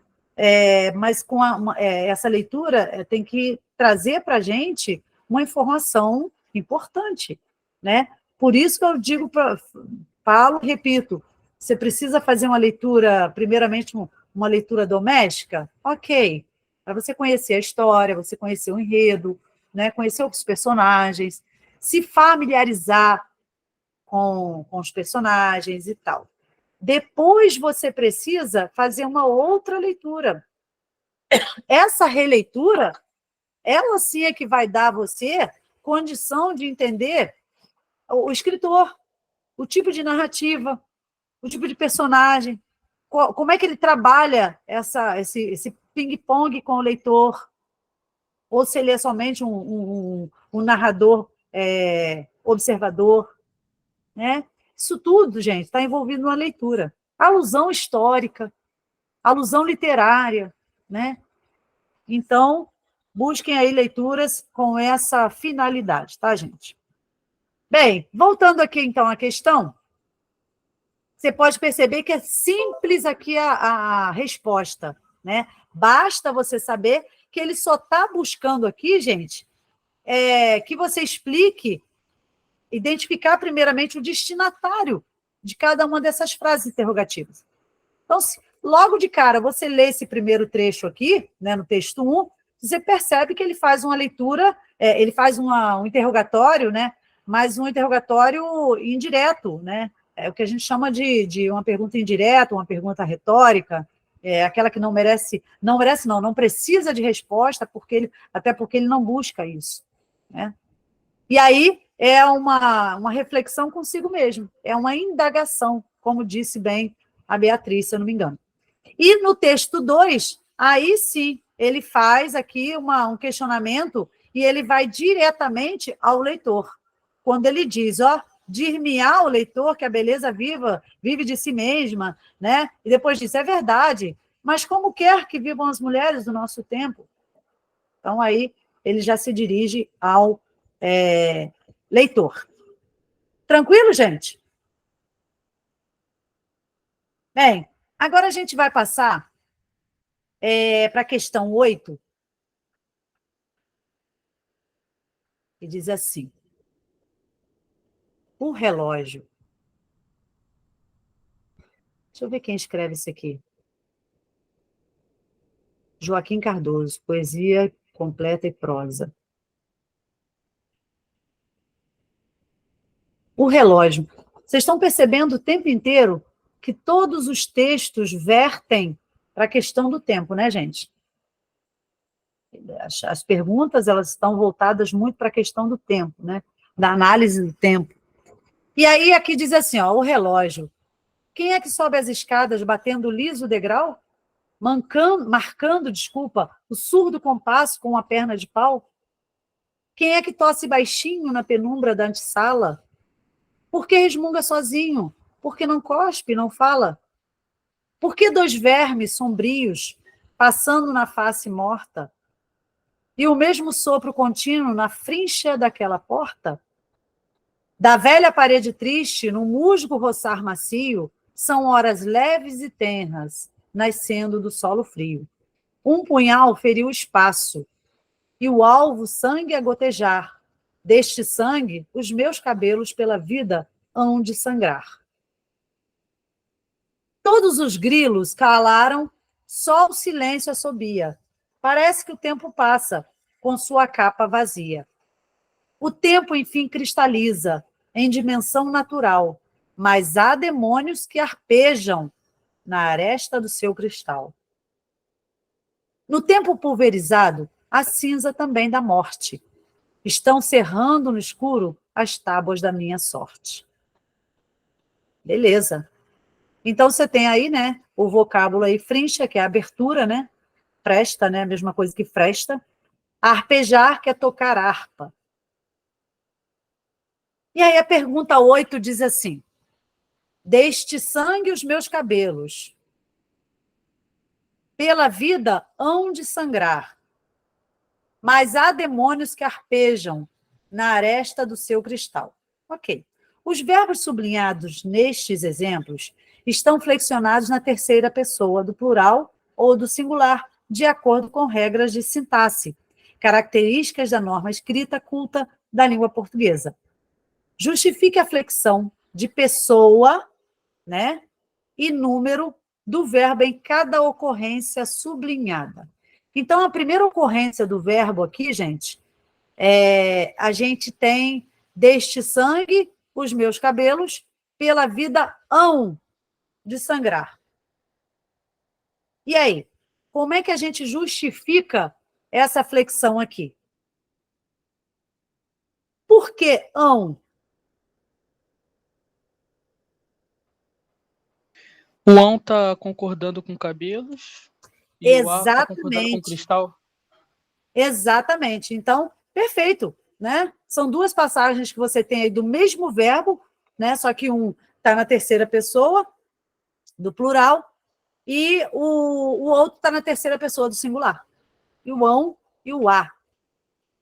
mas com essa leitura tem que trazer para a gente uma informação importante, né? Por isso que eu digo, falo, repito, você precisa fazer uma leitura, primeiramente, uma leitura doméstica? Ok, para você conhecer a história, você conhecer o enredo, né? Conhecer os personagens, se familiarizar com os personagens e tal. Depois você precisa fazer uma outra leitura. Essa releitura, ela sim é que vai dar a você condição de entender o escritor, o tipo de narrativa, o tipo de personagem, como é que ele trabalha esse ping-pong com o leitor, ou se ele é somente um narrador observador, né? Isso tudo, gente, está envolvido numa leitura. Alusão histórica, alusão literária, né? Então, busquem aí leituras com essa finalidade, tá, gente? Bem, voltando aqui, então, à questão, você pode perceber que é simples aqui a resposta, né? Basta você saber que ele só está buscando aqui, gente, que você explique, identificar primeiramente o destinatário de cada uma dessas frases interrogativas. Então, logo de cara, você lê esse primeiro trecho aqui, né, no texto 1, você percebe que ele faz uma leitura, ele faz um interrogatório, né, mas um interrogatório indireto, né, é o que a gente chama de uma pergunta indireta, uma pergunta retórica, aquela que não precisa de resposta, até porque ele não busca isso, né? E aí é uma reflexão consigo mesmo, é uma indagação, como disse bem a Beatriz, se eu não me engano. E no texto 2, aí sim, ele faz aqui um questionamento e ele vai diretamente ao leitor. Quando ele diz, dir-me-á o leitor que a beleza vive de si mesma, né? E depois diz, é verdade, mas como quer que vivam as mulheres do nosso tempo? Então, aí, ele já se dirige ao leitor. Tranquilo, gente? Bem, agora a gente vai passar para a questão 8, que diz assim, o relógio. Deixa eu ver quem escreve isso aqui. Joaquim Cardoso, poesia completa e prosa. O relógio. Vocês estão percebendo o tempo inteiro que todos os textos vertem para a questão do tempo, né, gente? As perguntas, elas estão voltadas muito para a questão do tempo, né? Da análise do tempo. E aí aqui diz assim, o relógio. Quem é que sobe as escadas batendo liso degrau? Marcando, o surdo compasso com a perna de pau? Quem é que tosse baixinho na penumbra da antessala? Por que resmunga sozinho? Por que não cospe, não fala? Por que dois vermes sombrios passando na face morta? E o mesmo sopro contínuo na frincha daquela porta? Da velha parede triste, no musgo roçar macio, são horas leves e tenras, nascendo do solo frio. Um punhal feriu o espaço, e o alvo sangue a gotejar. Deste sangue, os meus cabelos pela vida hão de sangrar. Todos os grilos calaram, só o silêncio assobia. Parece que o tempo passa, com sua capa vazia. O tempo, enfim, cristaliza, em dimensão natural, mas há demônios que arpejam na aresta do seu cristal. No tempo pulverizado, a cinza também da morte. Estão cerrando no escuro as tábuas da minha sorte. Beleza. Então, você tem aí, né, o vocábulo aí, frincha, que é a abertura, né? Fresta, né? A mesma coisa que fresta. Arpejar, que é tocar harpa. E aí a pergunta 8 diz assim, deste sangue os meus cabelos, pela vida hão de sangrar, mas há demônios que arpejam na aresta do seu cristal. Ok. Os verbos sublinhados nestes exemplos estão flexionados na terceira pessoa do plural ou do singular, de acordo com regras de sintaxe, características da norma escrita culta da língua portuguesa. Justifique a flexão de pessoa, né, e número do verbo em cada ocorrência sublinhada. Então, a primeira ocorrência do verbo aqui, gente, a gente tem deste sangue os meus cabelos, pela vida hão de sangrar. E aí, como é que a gente justifica essa flexão aqui? Por que hão? O ão está concordando com cabelos e o A está concordando com cristal. Exatamente. Então, perfeito, né? São duas passagens que você tem aí do mesmo verbo, né? Só que um está na terceira pessoa do plural e o outro está na terceira pessoa do singular. E o ão e o a.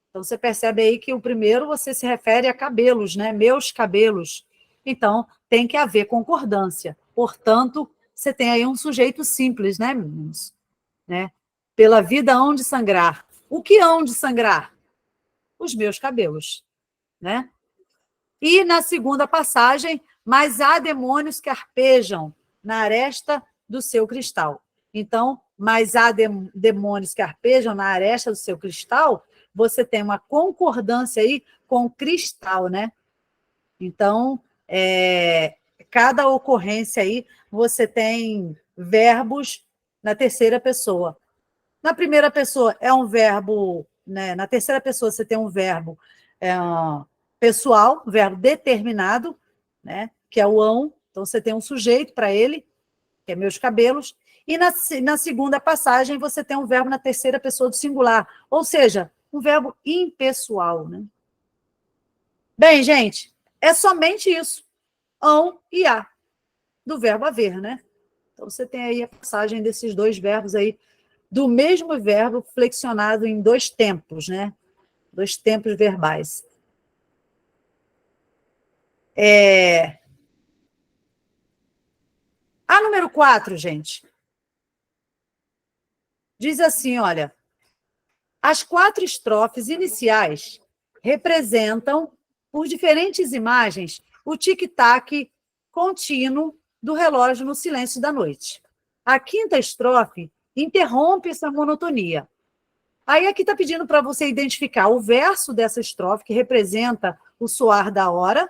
Então, você percebe aí que o primeiro você se refere a cabelos, né? Meus cabelos. Então, tem que haver concordância. Portanto, você tem aí um sujeito simples, né, meninos? Né? Pela vida hão de sangrar. O que hão de sangrar? Os meus cabelos, né? E na segunda passagem, mas há demônios que arpejam na aresta do seu cristal. Então, mas há demônios que arpejam na aresta do seu cristal, você tem uma concordância aí com o cristal, né? Então, cada ocorrência aí, você tem verbos na terceira pessoa. Na primeira pessoa é um verbo, né? Na terceira pessoa você tem um verbo pessoal, um verbo determinado, né? Que é o ão. Então, você tem um sujeito para ele, que é meus cabelos. E na segunda passagem, você tem um verbo na terceira pessoa do singular. Ou seja, um verbo impessoal, né? Bem, gente, é somente isso. Ão e a, do verbo haver, né? Então, você tem aí a passagem desses dois verbos aí, do mesmo verbo flexionado em dois tempos, né? Dois tempos verbais. A número 4, gente, diz assim, olha, as 4 estrofes iniciais representam, por diferentes imagens, o tic-tac contínuo do relógio no silêncio da noite. A 5ª estrofe interrompe essa monotonia. Aí aqui está pedindo para você identificar o verso dessa estrofe, que representa o soar da hora,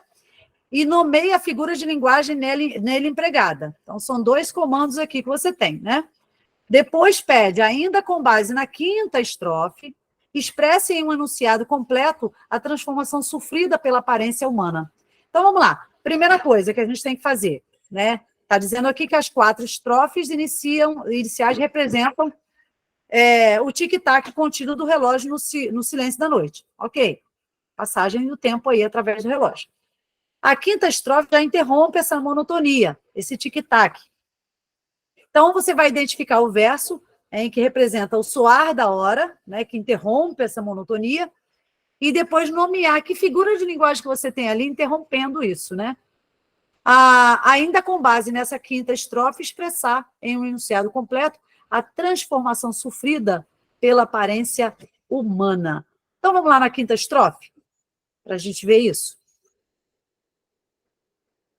e nomeia a figura de linguagem nele empregada. Então, são 2 comandos aqui que você tem, né? Depois pede, ainda com base na 5ª estrofe, expresse em um enunciado completo a transformação sofrida pela aparência humana. Então, vamos lá. Primeira coisa que a gente tem que fazer, né? Está dizendo aqui que as 4 estrofes iniciais representam o tic-tac contínuo do relógio no silêncio da noite. Ok. Passagem do tempo aí através do relógio. A 5ª estrofe já interrompe essa monotonia, esse tic-tac. Então, você vai identificar o verso em que representa o soar da hora, né, que interrompe essa monotonia, e depois nomear que figura de linguagem que você tem ali interrompendo isso, né? Ainda com base nessa 5ª estrofe, expressar em um enunciado completo a transformação sofrida pela aparência humana. Então, vamos lá na 5ª estrofe, para a gente ver isso.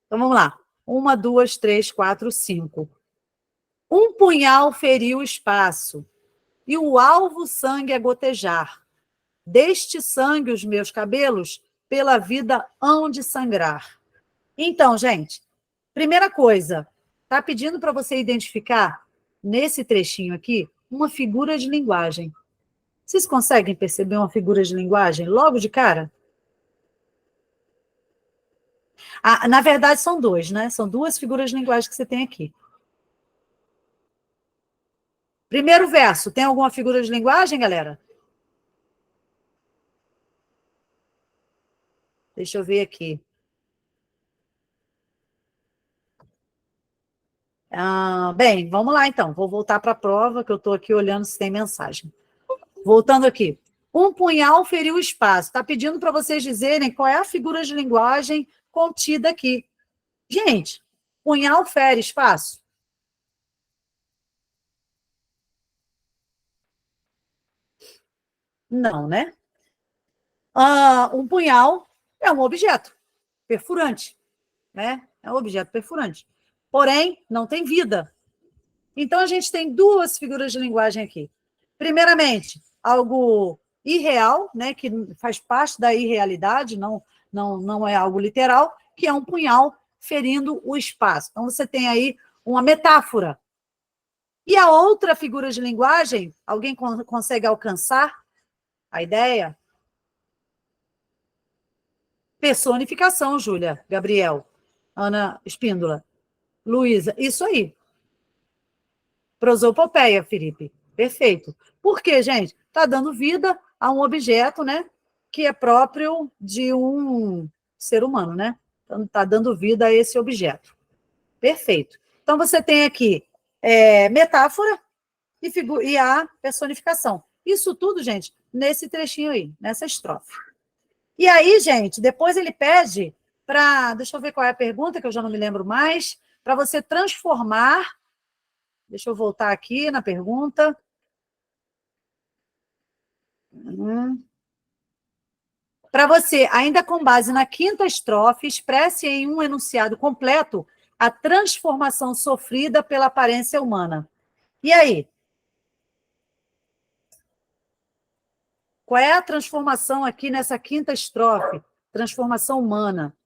Então, vamos lá. 1, 2, 3, 4, 5. Um punhal feriu o espaço, e o alvo sangue a gotejar. Deste sangue os meus cabelos, pela vida hão de sangrar. Então, gente, primeira coisa, está pedindo para você identificar, nesse trechinho aqui, uma figura de linguagem. Vocês conseguem perceber uma figura de linguagem logo de cara? Na verdade, são 2, né? São 2 figuras de linguagem que você tem aqui. Primeiro verso, tem alguma figura de linguagem, galera? Deixa eu ver aqui. Bem, vamos lá então. Vou voltar para a prova, que eu estou aqui olhando se tem mensagem. Voltando aqui. Um punhal feriu o espaço. Está pedindo para vocês dizerem qual é a figura de linguagem contida aqui. Gente, punhal fere espaço? Não, né? Um punhal é um objeto perfurante, né? É um objeto perfurante. Porém, não tem vida. Então, a gente tem 2 figuras de linguagem aqui. Primeiramente, algo irreal, né, que faz parte da irrealidade, não é algo literal, que é um punhal ferindo o espaço. Então, você tem aí uma metáfora. E a outra figura de linguagem, alguém consegue alcançar a ideia? Personificação, Júlia, Gabriel, Ana Espíndola, Luísa, isso aí. Prosopopeia, Felipe. Perfeito. Por quê, gente? Está dando vida a um objeto, né, que é próprio de um ser humano, né? Então, está dando vida a esse objeto. Perfeito. Então, você tem aqui metáfora e a personificação. Isso tudo, gente, nesse trechinho aí, nessa estrofe. E aí, gente, depois ele pede para... Deixa eu ver qual é a pergunta, que eu já não me lembro mais. Para você transformar... Deixa eu voltar aqui na pergunta. Para você, ainda com base na 5ª estrofe, expresse em um enunciado completo a transformação sofrida pela aparência humana. E aí? Qual é a transformação aqui nessa 5ª estrofe? Transformação humana.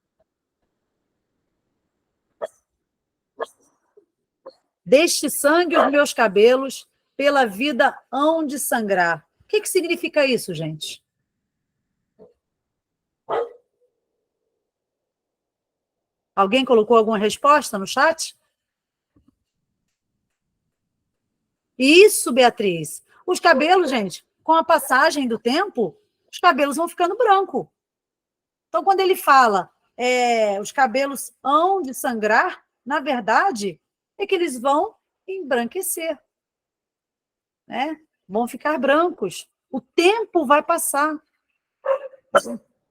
Deste sangue os meus cabelos, pela vida hão de sangrar. O que significa isso, gente? Alguém colocou alguma resposta no chat? Isso, Beatriz. Os cabelos, gente, com a passagem do tempo, os cabelos vão ficando brancos. Então, quando ele fala os cabelos hão de sangrar, na verdade, é que eles vão embranquecer, né? Vão ficar brancos. O tempo vai passar.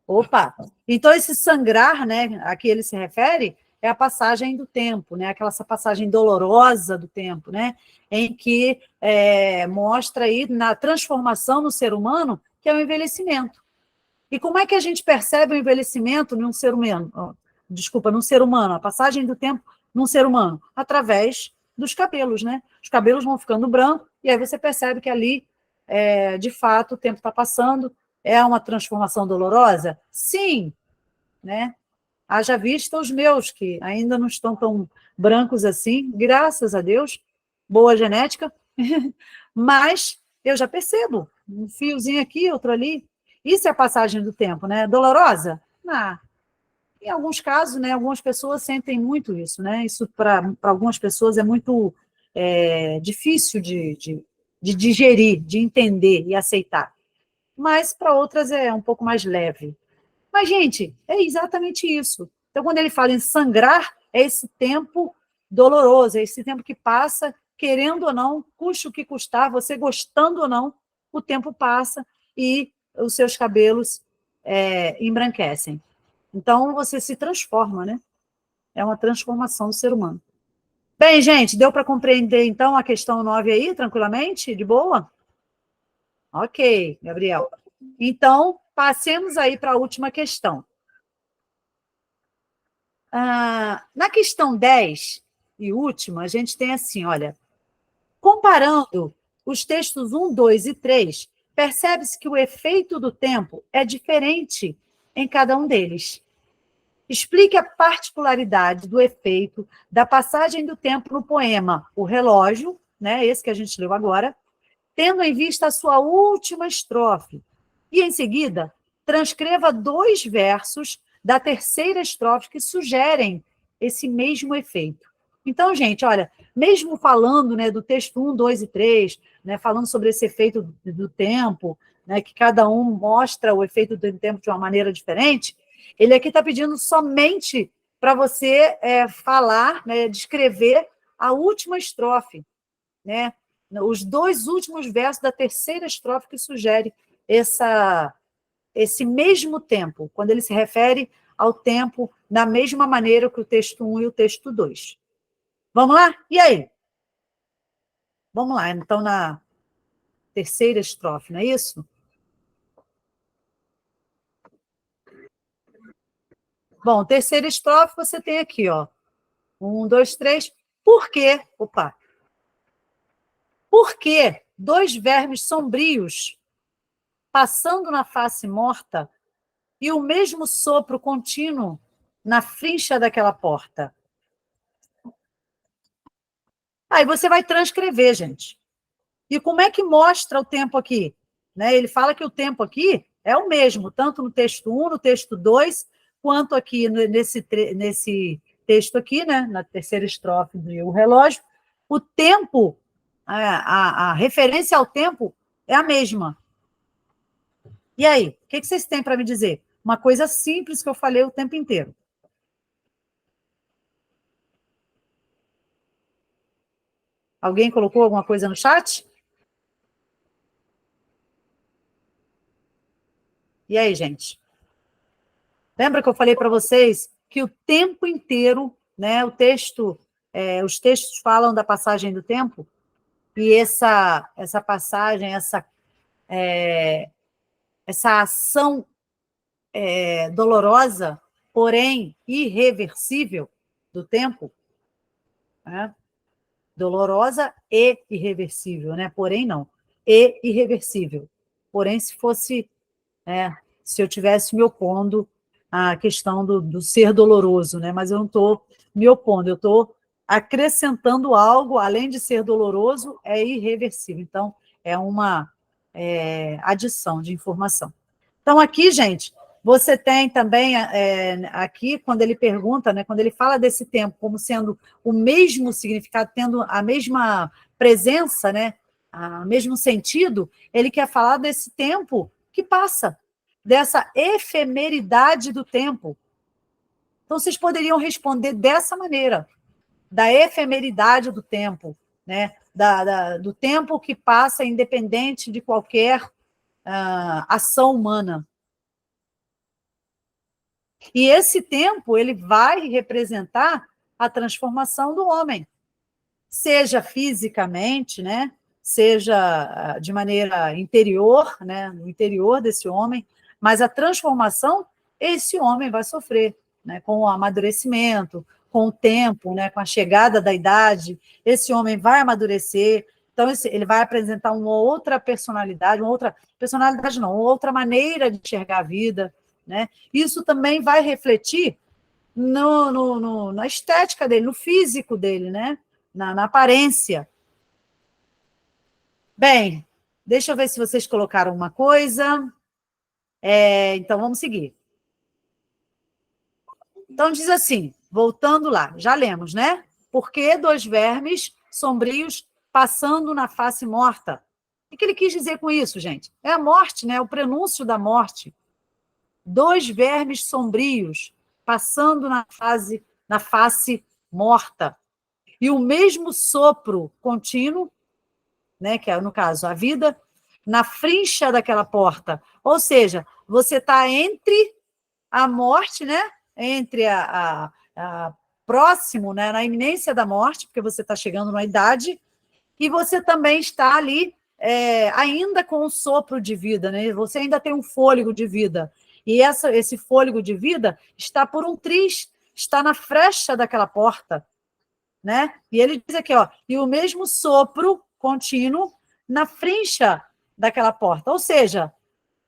Opa! Então, esse sangrar, né, a que ele se refere, é a passagem do tempo, né? Aquela passagem dolorosa do tempo, né? Em que mostra aí na transformação no ser humano, que é o envelhecimento. E como é que a gente percebe o envelhecimento num ser humano? Desculpa, num ser humano, a passagem do tempo num ser humano? Através dos cabelos, né? Os cabelos vão ficando brancos, e aí você percebe que ali, de fato, o tempo está passando. É uma transformação dolorosa? Sim, né? Haja vista os meus, que ainda não estão tão brancos assim, graças a Deus, boa genética, mas eu já percebo, um fiozinho aqui, outro ali. Isso é a passagem do tempo, né? Dolorosa? Ah, em alguns casos, né? Algumas pessoas sentem muito isso, né? Isso, para algumas pessoas, é muito difícil de digerir, de entender e aceitar. Mas, para outras, é um pouco mais leve. Mas, gente, é exatamente isso. Então, quando ele fala em sangrar, é esse tempo doloroso, é esse tempo que passa, querendo ou não, custe o que custar, você gostando ou não, o tempo passa e os seus cabelos embranquecem. Então, você se transforma, né? É uma transformação do ser humano. Bem, gente, deu para compreender, então, a questão 9 aí, tranquilamente? De boa? Ok, Gabriel. Então, passemos aí para a última questão. Na questão 10 e última, a gente tem assim, olha, comparando os textos 1, 2 e 3, percebe-se que o efeito do tempo é diferente em cada um deles. Explique a particularidade do efeito da passagem do tempo no poema O Relógio, né, esse que a gente leu agora, tendo em vista a sua última estrofe. E, em seguida, transcreva 2 versos da terceira estrofe que sugerem esse mesmo efeito. Então, gente, olha, mesmo falando, né, do texto 1, 2 e 3, né, falando sobre esse efeito do tempo, né, que cada um mostra o efeito do tempo de uma maneira diferente, ele aqui está pedindo somente para você falar, né, descrever a última estrofe, né, os 2 últimos versos da terceira estrofe que sugere esse mesmo tempo, quando ele se refere ao tempo da mesma maneira que o texto 1 e o texto 2. Vamos lá? E aí? Vamos lá, então, na terceira estrofe, não é isso? Bom, terceira estrofe você tem aqui, ó. 1, 2, 3. Por quê? Opa! Por que 2 vermes sombrios passando na face morta e o mesmo sopro contínuo na frincha daquela porta? Aí você vai transcrever, gente. E como é que mostra o tempo aqui? Né? Ele fala que o tempo aqui é o mesmo, tanto no texto 1, no texto 2, quanto aqui nesse texto aqui, né? Na terceira estrofe do O Relógio. O tempo, a referência ao tempo é a mesma. E aí, o que vocês têm para me dizer? Uma coisa simples que eu falei o tempo inteiro. Alguém colocou alguma coisa no chat? E aí, gente? Lembra que eu falei para vocês que o tempo inteiro, né, os textos falam da passagem do tempo? E essa passagem, essa ação dolorosa, porém irreversível do tempo, né? Dolorosa e irreversível, né? Porém, não. E irreversível. Porém, se eu tivesse me opondo à questão do ser doloroso, né? Mas eu não estou me opondo, eu estou acrescentando algo, além de ser doloroso, é irreversível. Então, é uma adição de informação. Então, aqui, gente, você tem também, aqui, quando ele pergunta, né, quando ele fala desse tempo como sendo o mesmo significado, tendo a mesma presença, né, mesmo sentido, ele quer falar desse tempo que passa, dessa efemeridade do tempo. Então, vocês poderiam responder dessa maneira, da efemeridade do tempo, né? Do tempo que passa independente de qualquer ação humana. E esse tempo, ele vai representar a transformação do homem, seja fisicamente, né? Seja de maneira interior, né? No interior desse homem, mas a transformação esse homem vai sofrer, né? Com o amadurecimento, com o tempo, né? Com a chegada da idade, esse homem vai amadurecer, então ele vai apresentar uma outra personalidade, uma outra maneira de enxergar a vida, né? Isso também vai refletir na estética dele, no físico dele, né? Na aparência. Bem, deixa eu ver se vocês colocaram uma coisa. Então, vamos seguir. Então, diz assim, voltando lá, já lemos, né? Por que 2 vermes sombrios passando na face morta? O que ele quis dizer com isso, gente? É a morte, né? O prenúncio da morte. 2 vermes sombrios passando na face morta. E o mesmo sopro contínuo, né, que é, no caso, a vida, na frincha daquela porta. Ou seja, você está entre a morte, né, entre a próximo, né, na iminência da morte, porque você está chegando numa idade, e você também está ali ainda com um sopro de vida, né? Você ainda tem um fôlego de vida. E esse fôlego de vida está por um triz, está na frecha daquela porta, né? E ele diz aqui, ó, e o mesmo sopro contínuo na frincha daquela porta. Ou seja,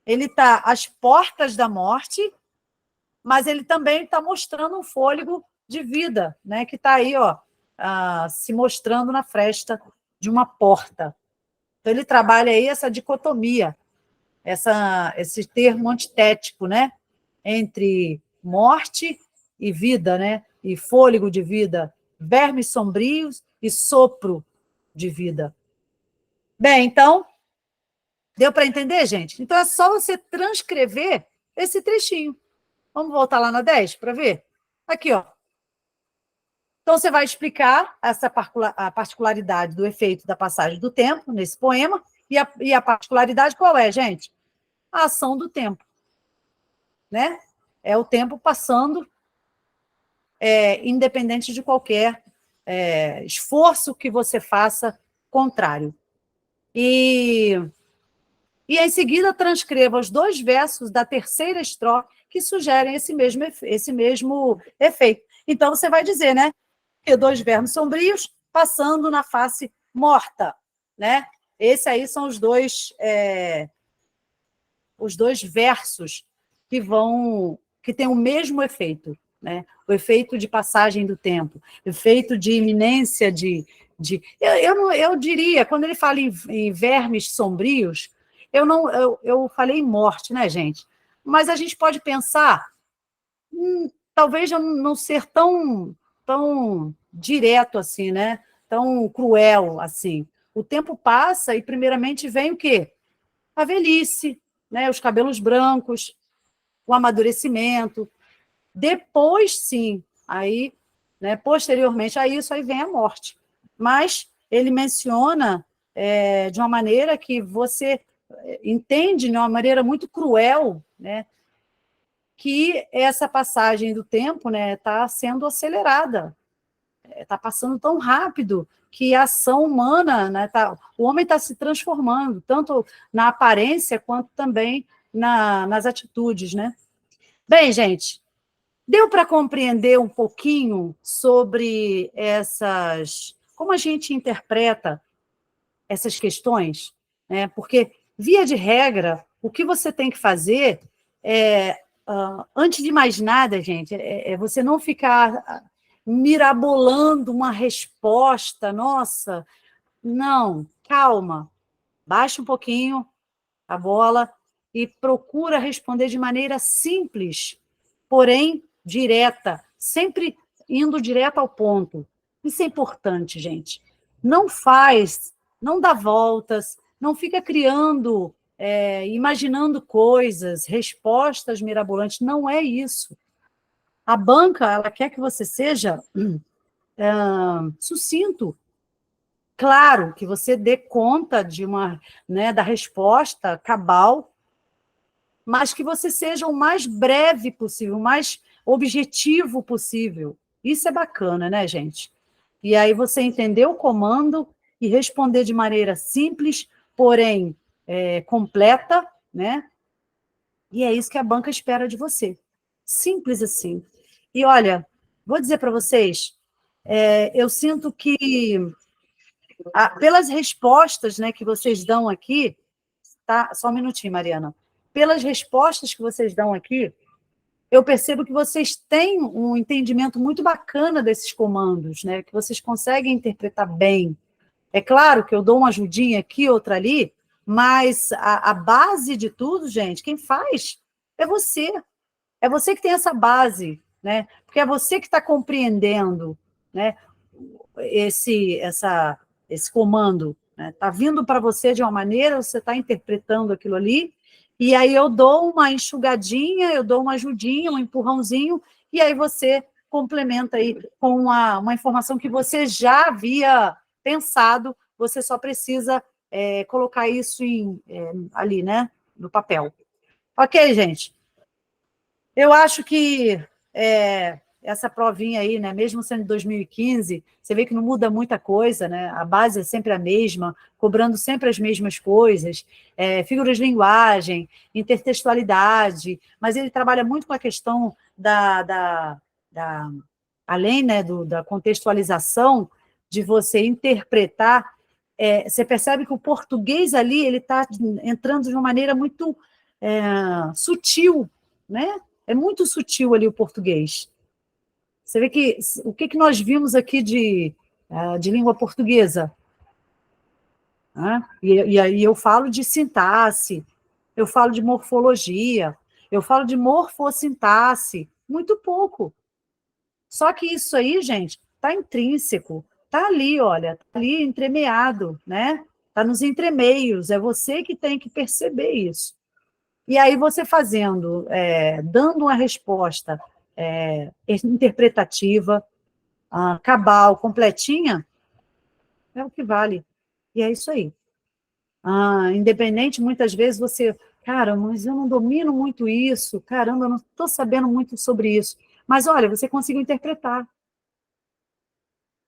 ele está às portas da morte, mas ele também está mostrando um fôlego de vida, né? Que está aí, ó, se mostrando na fresta de uma porta. Então, ele trabalha aí essa dicotomia, esse termo antitético, né? Entre morte e vida, né? E fôlego de vida, vermes sombrios e sopro de vida. Bem, então, deu para entender, gente? Então, é só você transcrever esse trechinho. Vamos voltar lá na 10 para ver? Aqui, ó. Então, você vai explicar a particularidade do efeito da passagem do tempo nesse poema, e a particularidade qual é, gente? A ação do tempo, né? É o tempo passando, independente de qualquer esforço que você faça contrário. E em seguida transcreva os 2 versos da terceira estrofe que sugerem esse mesmo efeito. Então, você vai dizer, né? Que 2 vermes sombrios passando na face morta, né? Esses aí são os dois versos que têm o mesmo efeito, né? O efeito de passagem do tempo, o efeito de iminência eu diria, quando ele fala em vermes sombrios, eu falei em morte, né, gente? Mas a gente pode pensar, talvez eu não ser tão direto assim, né? Tão cruel assim. O tempo passa e, primeiramente, vem o quê? A velhice, né? Os cabelos brancos, o amadurecimento. Depois, sim, aí, né, posteriormente a isso, aí vem a morte. Mas ele menciona de uma maneira que você entende, de uma maneira muito cruel, né, que essa passagem do tempo, né, está sendo acelerada, está passando tão rápido que a ação humana, né, o homem está se transformando, tanto na aparência quanto também nas atitudes, né? Bem, gente, deu para compreender um pouquinho sobre como a gente interpreta essas questões, né? Porque, via de regra, o que você tem que fazer antes de mais nada, gente, é você não ficar mirabolando uma resposta, nossa, não, calma, baixa um pouquinho a bola e procura responder de maneira simples, porém direta, sempre indo direto ao ponto. Isso é importante, gente. Não faz Não dá voltas, não fica criando, imaginando coisas, respostas mirabolantes. Não é isso. A banca, ela quer que você seja sucinto. Claro que você dê conta da resposta cabal, mas que você seja o mais breve possível, o mais objetivo possível. Isso é bacana, né, gente? E aí você entender o comando e responder de maneira simples, porém completa, né? E é isso que a banca espera de você. Simples assim. E olha, vou dizer para vocês, eu sinto que pelas respostas, né, que vocês dão aqui, tá? Só um minutinho, Mariana. Pelas respostas que vocês dão aqui, eu percebo que vocês têm um entendimento muito bacana desses comandos, né? Que vocês conseguem interpretar bem. É claro que eu dou uma ajudinha aqui, outra ali, mas a base de tudo, gente, quem faz é você. É você que tem essa base, né? Porque é você que está compreendendo, né? Esse comando, né? Tá vindo para você de uma maneira, você está interpretando aquilo ali, e aí eu dou uma enxugadinha, eu dou uma ajudinha, um empurrãozinho, e aí você complementa aí com uma informação que você já havia pensado, você só precisa colocar isso ali, né, no papel. Ok, gente? Eu acho que essa provinha aí, né, mesmo sendo 2015, você vê que não muda muita coisa, né? A base é sempre a mesma, cobrando sempre as mesmas coisas, figuras de linguagem, intertextualidade, mas ele trabalha muito com a questão além, né, da contextualização, de você interpretar. Você percebe que o português ali ele está entrando de uma maneira muito sutil, né? É muito sutil ali o português. Você vê que o que nós vimos aqui de língua portuguesa? Né? E aí eu falo de sintaxe, eu falo de morfologia, eu falo de morfossintaxe, muito pouco. Só que isso aí, gente, está intrínseco, está ali, olha, está ali entremeado, né? Está nos entremeios, é você que tem que perceber isso. E aí você fazendo, dando uma resposta interpretativa, cabal, completinha, é o que vale. E é isso aí. Independente, muitas vezes você, cara, mas eu não domino muito isso, caramba, eu não estou sabendo muito sobre isso. Mas olha, você conseguiu interpretar.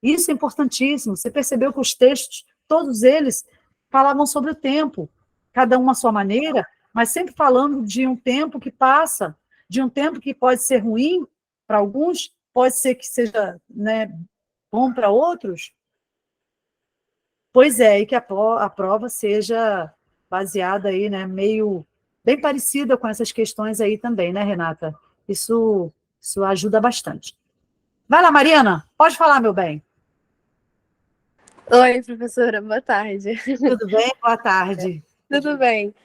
Isso é importantíssimo. Você percebeu que os textos, todos eles, falavam sobre o tempo, cada um à sua maneira, mas sempre falando de um tempo que passa, de um tempo que pode ser ruim para alguns, pode ser que seja, né, bom para outros. Pois é, e que a prova seja baseada aí, né, meio bem parecida com essas questões aí também, né, Renata? Isso ajuda bastante. Vai lá, Mariana, pode falar, meu bem. Oi, professora, boa tarde. Tudo bem? Boa tarde. Tudo bem.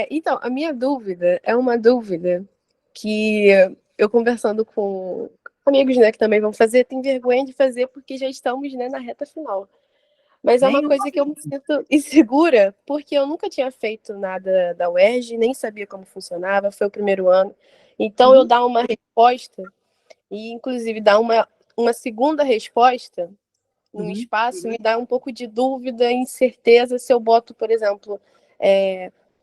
Então, a minha dúvida é uma dúvida que eu conversando com amigos, né, que também vão fazer, tenho vergonha de fazer porque já estamos, né, na reta final. Mas é uma coisa que eu me sinto insegura, porque eu nunca tinha feito nada da UERJ, nem sabia como funcionava, foi o primeiro ano. Então, eu dar uma resposta, e inclusive dar uma segunda resposta num espaço, me dá um pouco de dúvida, incerteza, se eu boto, por exemplo,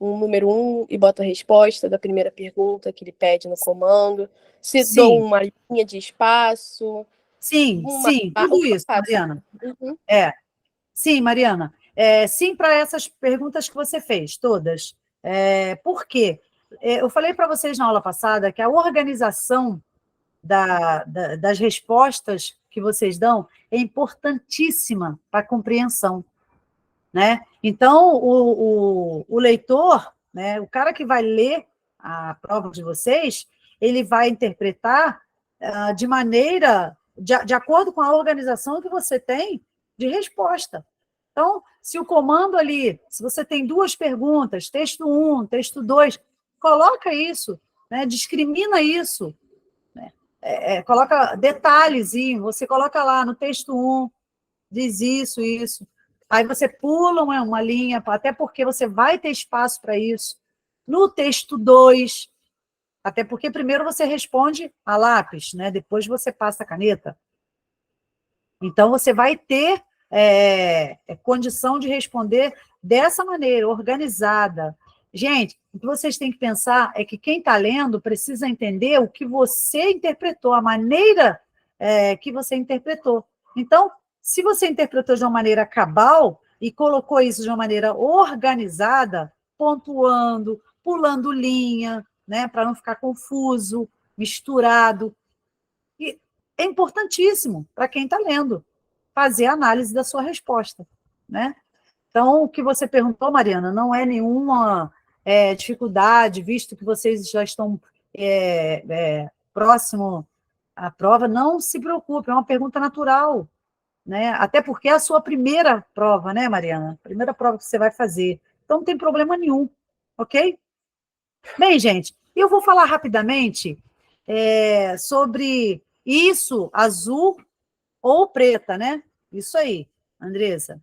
um número 1 e boto a resposta da primeira pergunta que ele pede no comando, se dou uma linha de espaço. Sim, tudo isso, Mariana. Uhum. Sim, Mariana. Sim, para essas perguntas que você fez, todas. Por quê? Eu falei para vocês na aula passada que a organização das respostas que vocês dão é importantíssima para a compreensão, né? Então, o leitor, né, o cara que vai ler a prova de vocês, ele vai interpretar de maneira, de acordo com a organização que você tem de resposta. Então, se o comando ali, se você tem 2 perguntas, texto 1, texto 2, coloca isso, né, discrimina isso, né, coloca detalhezinho, você coloca lá no texto 1, diz isso, Aí você pula uma linha, até porque você vai ter espaço para isso. No texto 2, até porque primeiro você responde a lápis, né? Depois você passa a caneta. Então, você vai ter condição de responder dessa maneira, organizada. Gente, o que vocês têm que pensar é que quem está lendo precisa entender o que você interpretou, a maneira que você interpretou. Então, se você interpretou de uma maneira cabal e colocou isso de uma maneira organizada, pontuando, pulando linha, né, para não ficar confuso, misturado, e é importantíssimo para quem está lendo fazer a análise da sua resposta, né? Então, o que você perguntou, Mariana, não é nenhuma dificuldade, visto que vocês já estão próximo à prova, não se preocupe, é uma pergunta natural, né? Até porque é a sua primeira prova, né, Mariana? Primeira prova que você vai fazer. Então, não tem problema nenhum, ok? Bem, gente, eu vou falar rapidamente sobre isso, azul ou preta, né? Isso aí, Andressa.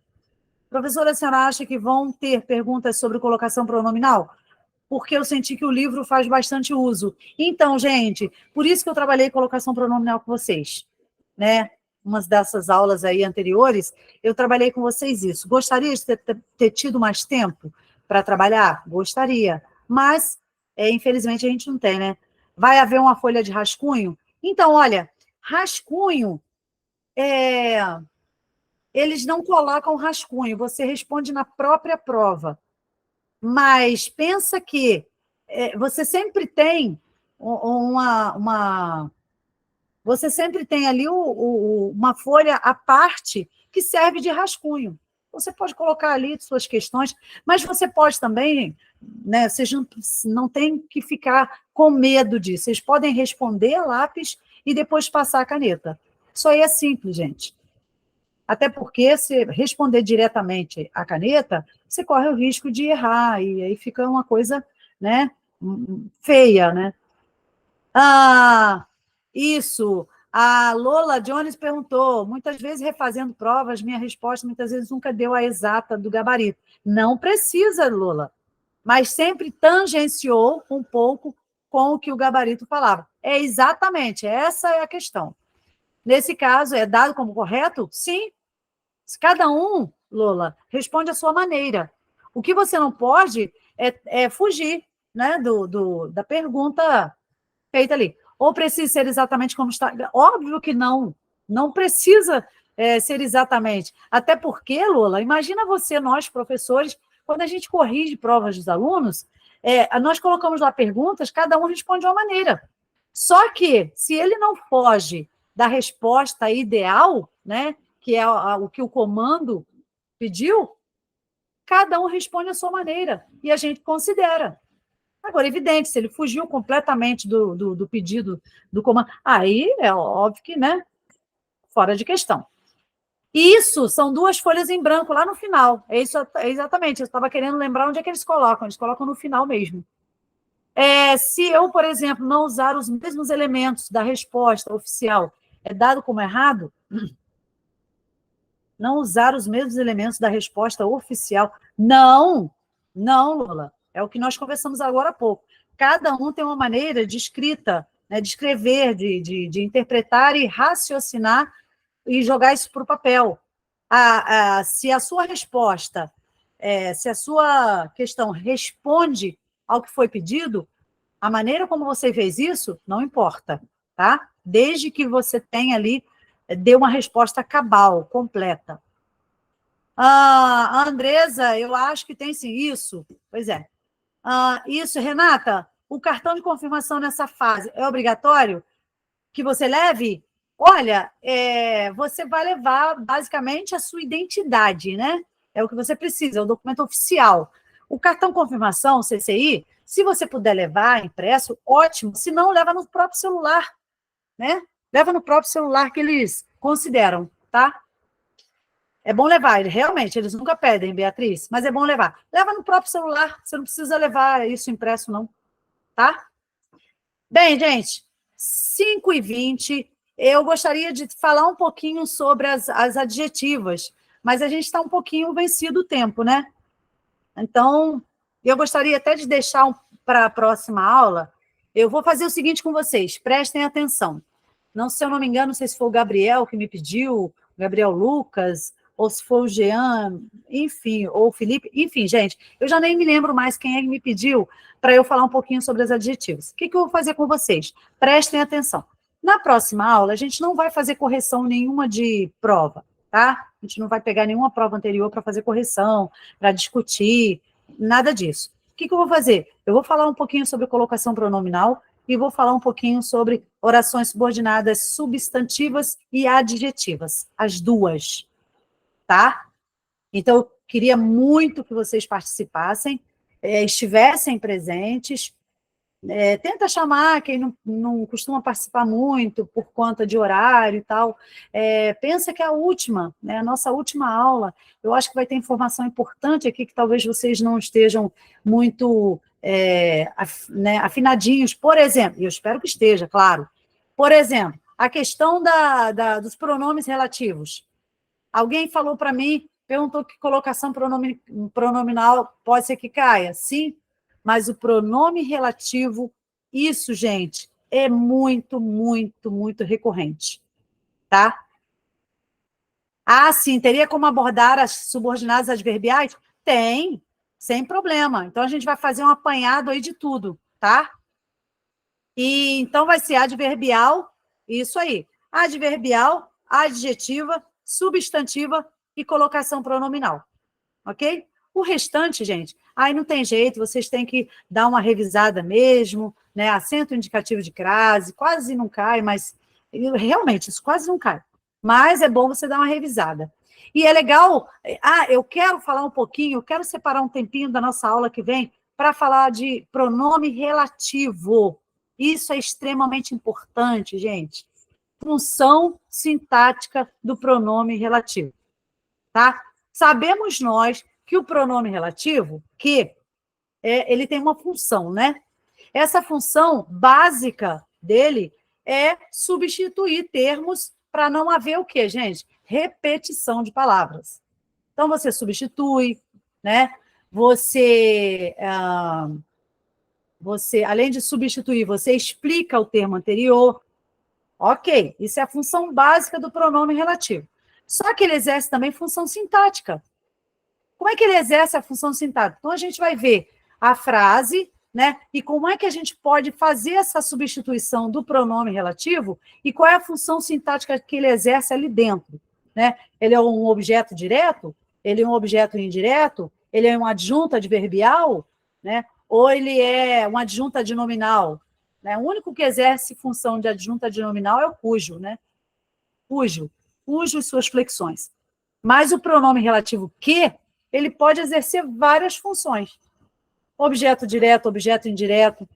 Professora, a senhora acha que vão ter perguntas sobre colocação pronominal? Porque eu senti que o livro faz bastante uso. Então, gente, por isso que eu trabalhei colocação pronominal com vocês, né? Umas dessas aulas aí anteriores, eu trabalhei com vocês isso. Gostaria de ter tido mais tempo para trabalhar? Gostaria. Mas, infelizmente, a gente não tem, né? Vai haver uma folha de rascunho? Então, olha, rascunho, eles não colocam rascunho, você responde na própria prova. Mas pensa que você sempre tem você sempre tem ali uma folha à parte que serve de rascunho. Você pode colocar ali suas questões, mas você pode também, né, vocês não tem que ficar com medo disso. Vocês podem responder a lápis e depois passar a caneta. Isso aí é simples, gente. Até porque, se responder diretamente à caneta, você corre o risco de errar, e aí fica uma coisa, né, feia, né? Isso. A Lola Jones perguntou, muitas vezes refazendo provas, minha resposta muitas vezes nunca deu a exata do gabarito. Não precisa, Lola, mas sempre tangenciou um pouco com o que o gabarito falava. Exatamente, essa é a questão. Nesse caso, é dado como correto? Sim. Cada um, Lola, responde à sua maneira. O que você não pode é fugir, né, da pergunta feita ali. Ou precisa ser exatamente como está? Óbvio que não. Não precisa ser exatamente. Até porque, Lola, imagina você, nós, professores, quando a gente corrige provas dos alunos, nós colocamos lá perguntas, cada um responde de uma maneira. Só que, se ele não foge da resposta ideal, né, que é o que o comando pediu, cada um responde à sua maneira, e a gente considera. Agora, evidente, se ele fugiu completamente do pedido do comando, aí é óbvio que, né, fora de questão. Isso são 2 folhas em branco lá no final. Exatamente, eu estava querendo lembrar onde é que eles colocam no final mesmo. Se eu, por exemplo, não usar os mesmos elementos da resposta oficial, é dado como errado? Não usar os mesmos elementos da resposta oficial. Não, Lula. É o que nós conversamos agora há pouco. Cada um tem uma maneira de escrita, né, de escrever, de interpretar e raciocinar e jogar isso para o papel. Se a sua resposta, se a sua questão responde ao que foi pedido, a maneira como você fez isso não importa, tá? Desde que você tenha ali, dê uma resposta cabal, completa. A Andresa, eu acho que tem sim, isso. Pois é. Isso, Renata, o cartão de confirmação nessa fase é obrigatório que você leve? Olha, você vai levar basicamente a sua identidade, né? É o que você precisa, é o documento oficial. O cartão de confirmação, o CCI, se você puder levar impresso, ótimo. Se não, leva no próprio celular, né? Leva no próprio celular que eles consideram, tá? É bom levar, realmente, eles nunca pedem, Beatriz, mas é bom levar. Leva no próprio celular, você não precisa levar isso impresso, não, tá? Bem, gente, 5h20, eu gostaria de falar um pouquinho sobre as adjetivas, mas a gente está um pouquinho vencido o tempo, né? Então, eu gostaria até de deixar para a próxima aula, eu vou fazer o seguinte com vocês, prestem atenção. Não, se eu não me engano, não sei se foi o Gabriel que me pediu, o Gabriel Lucas, ou se foi o Jean, enfim, ou o Felipe, enfim, gente, eu já nem me lembro mais quem é que me pediu para eu falar um pouquinho sobre os adjetivos. O que eu vou fazer com vocês? Prestem atenção. Na próxima aula, a gente não vai fazer correção nenhuma de prova, tá? A gente não vai pegar nenhuma prova anterior para fazer correção, para discutir, nada disso. O que eu vou fazer? Eu vou falar um pouquinho sobre colocação pronominal e vou falar um pouquinho sobre orações subordinadas substantivas e adjetivas, as duas, tá? Então, eu queria muito que vocês participassem, estivessem presentes. Tenta chamar quem não costuma participar muito por conta de horário e tal. Pensa que é a última, né, a nossa última aula. Eu acho que vai ter informação importante aqui que talvez vocês não estejam muito afinadinhos. Por exemplo, e eu espero que esteja, claro. Por exemplo, a questão dos pronomes relativos. Alguém falou para mim, perguntou que colocação pronominal pode ser que caia. Sim, mas o pronome relativo, isso, gente, é muito, muito, muito recorrente, tá? Ah, sim, teria como abordar as subordinadas adverbiais? Tem, sem problema. Então, a gente vai fazer um apanhado aí de tudo, tá? E então, vai ser adverbial, isso aí. Adverbial, adjetiva, substantiva e colocação pronominal, ok? O restante, gente, aí não tem jeito, vocês têm que dar uma revisada mesmo, né? Acento indicativo de crase, quase não cai, mas realmente, isso quase não cai. Mas é bom você dar uma revisada. E é legal, eu quero falar um pouquinho, eu quero separar um tempinho da nossa aula que vem para falar de pronome relativo. Isso é extremamente importante, gente. Função sintática do pronome relativo, tá? Sabemos nós que o pronome relativo, ele tem uma função, né? Essa função básica dele é substituir termos para não haver o quê, gente? Repetição de palavras. Então, você substitui, né? Você, além de substituir, você explica o termo anterior. Ok, isso é a função básica do pronome relativo. Só que ele exerce também função sintática. Como é que ele exerce a função sintática? Então, a gente vai ver a frase, né? E como é que a gente pode fazer essa substituição do pronome relativo e qual é a função sintática que ele exerce ali dentro, né? Ele é um objeto direto? Ele é um objeto indireto? Ele é um adjunto adverbial? Né? Ou ele é um adjunto adnominal? Né? O único que exerce função de adjunto adnominal é o cujo, né? Cujo e suas flexões. Mas o pronome relativo que, ele pode exercer várias funções. Objeto direto, objeto indireto,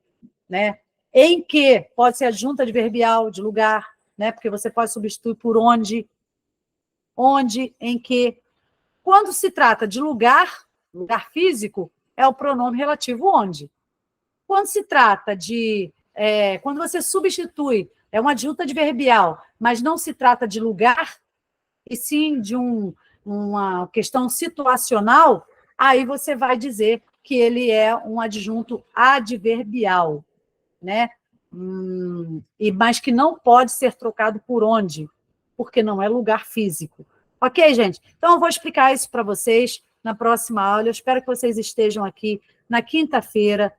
né? Em que pode ser adjunto adverbial de lugar, né? Porque você pode substituir por onde, em que. Quando se trata de lugar físico, é o pronome relativo onde. Quando se trata de... quando você substitui, é uma adjunto adverbial, mas não se trata de lugar, e sim de uma questão situacional, aí você vai dizer que ele é um adjunto adverbial, né? Mas que não pode ser trocado por onde, porque não é lugar físico. Ok, gente? Então, eu vou explicar isso para vocês na próxima aula. Eu espero que vocês estejam aqui na quinta-feira.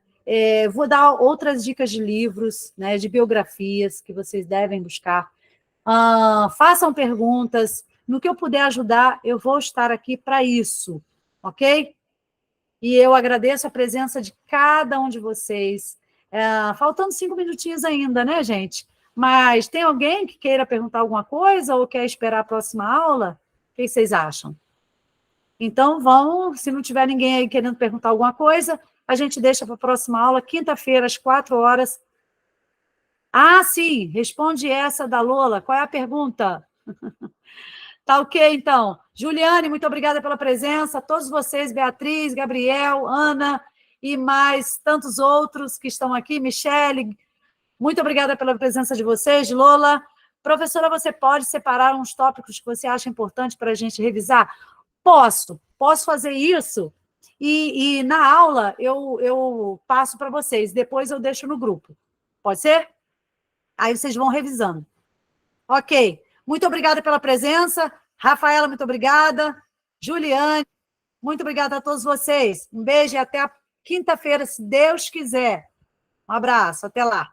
Vou dar outras dicas de livros, né, de biografias que vocês devem buscar. Façam perguntas. No que eu puder ajudar, eu vou estar aqui para isso, ok? E eu agradeço a presença de cada um de vocês. Faltando 5 minutinhos ainda, né, gente? Mas tem alguém que queira perguntar alguma coisa ou quer esperar a próxima aula? O que vocês acham? Então, se não tiver ninguém aí querendo perguntar alguma coisa, a gente deixa para a próxima aula, quinta-feira, às 4h. Ah, sim, responde essa da Lola. Qual é a pergunta? Tá ok, então. Juliane, muito obrigada pela presença. Todos vocês, Beatriz, Gabriel, Ana e mais tantos outros que estão aqui, Michele, muito obrigada pela presença de vocês. Lola, professora, você pode separar uns tópicos que você acha importante para a gente revisar? Posso fazer isso e na aula eu passo para vocês, depois eu deixo no grupo. Pode ser? Aí vocês vão revisando. Ok. Muito obrigada pela presença. Rafaela, muito obrigada. Juliane, muito obrigada a todos vocês. Um beijo e até a quinta-feira, se Deus quiser. Um abraço, até lá.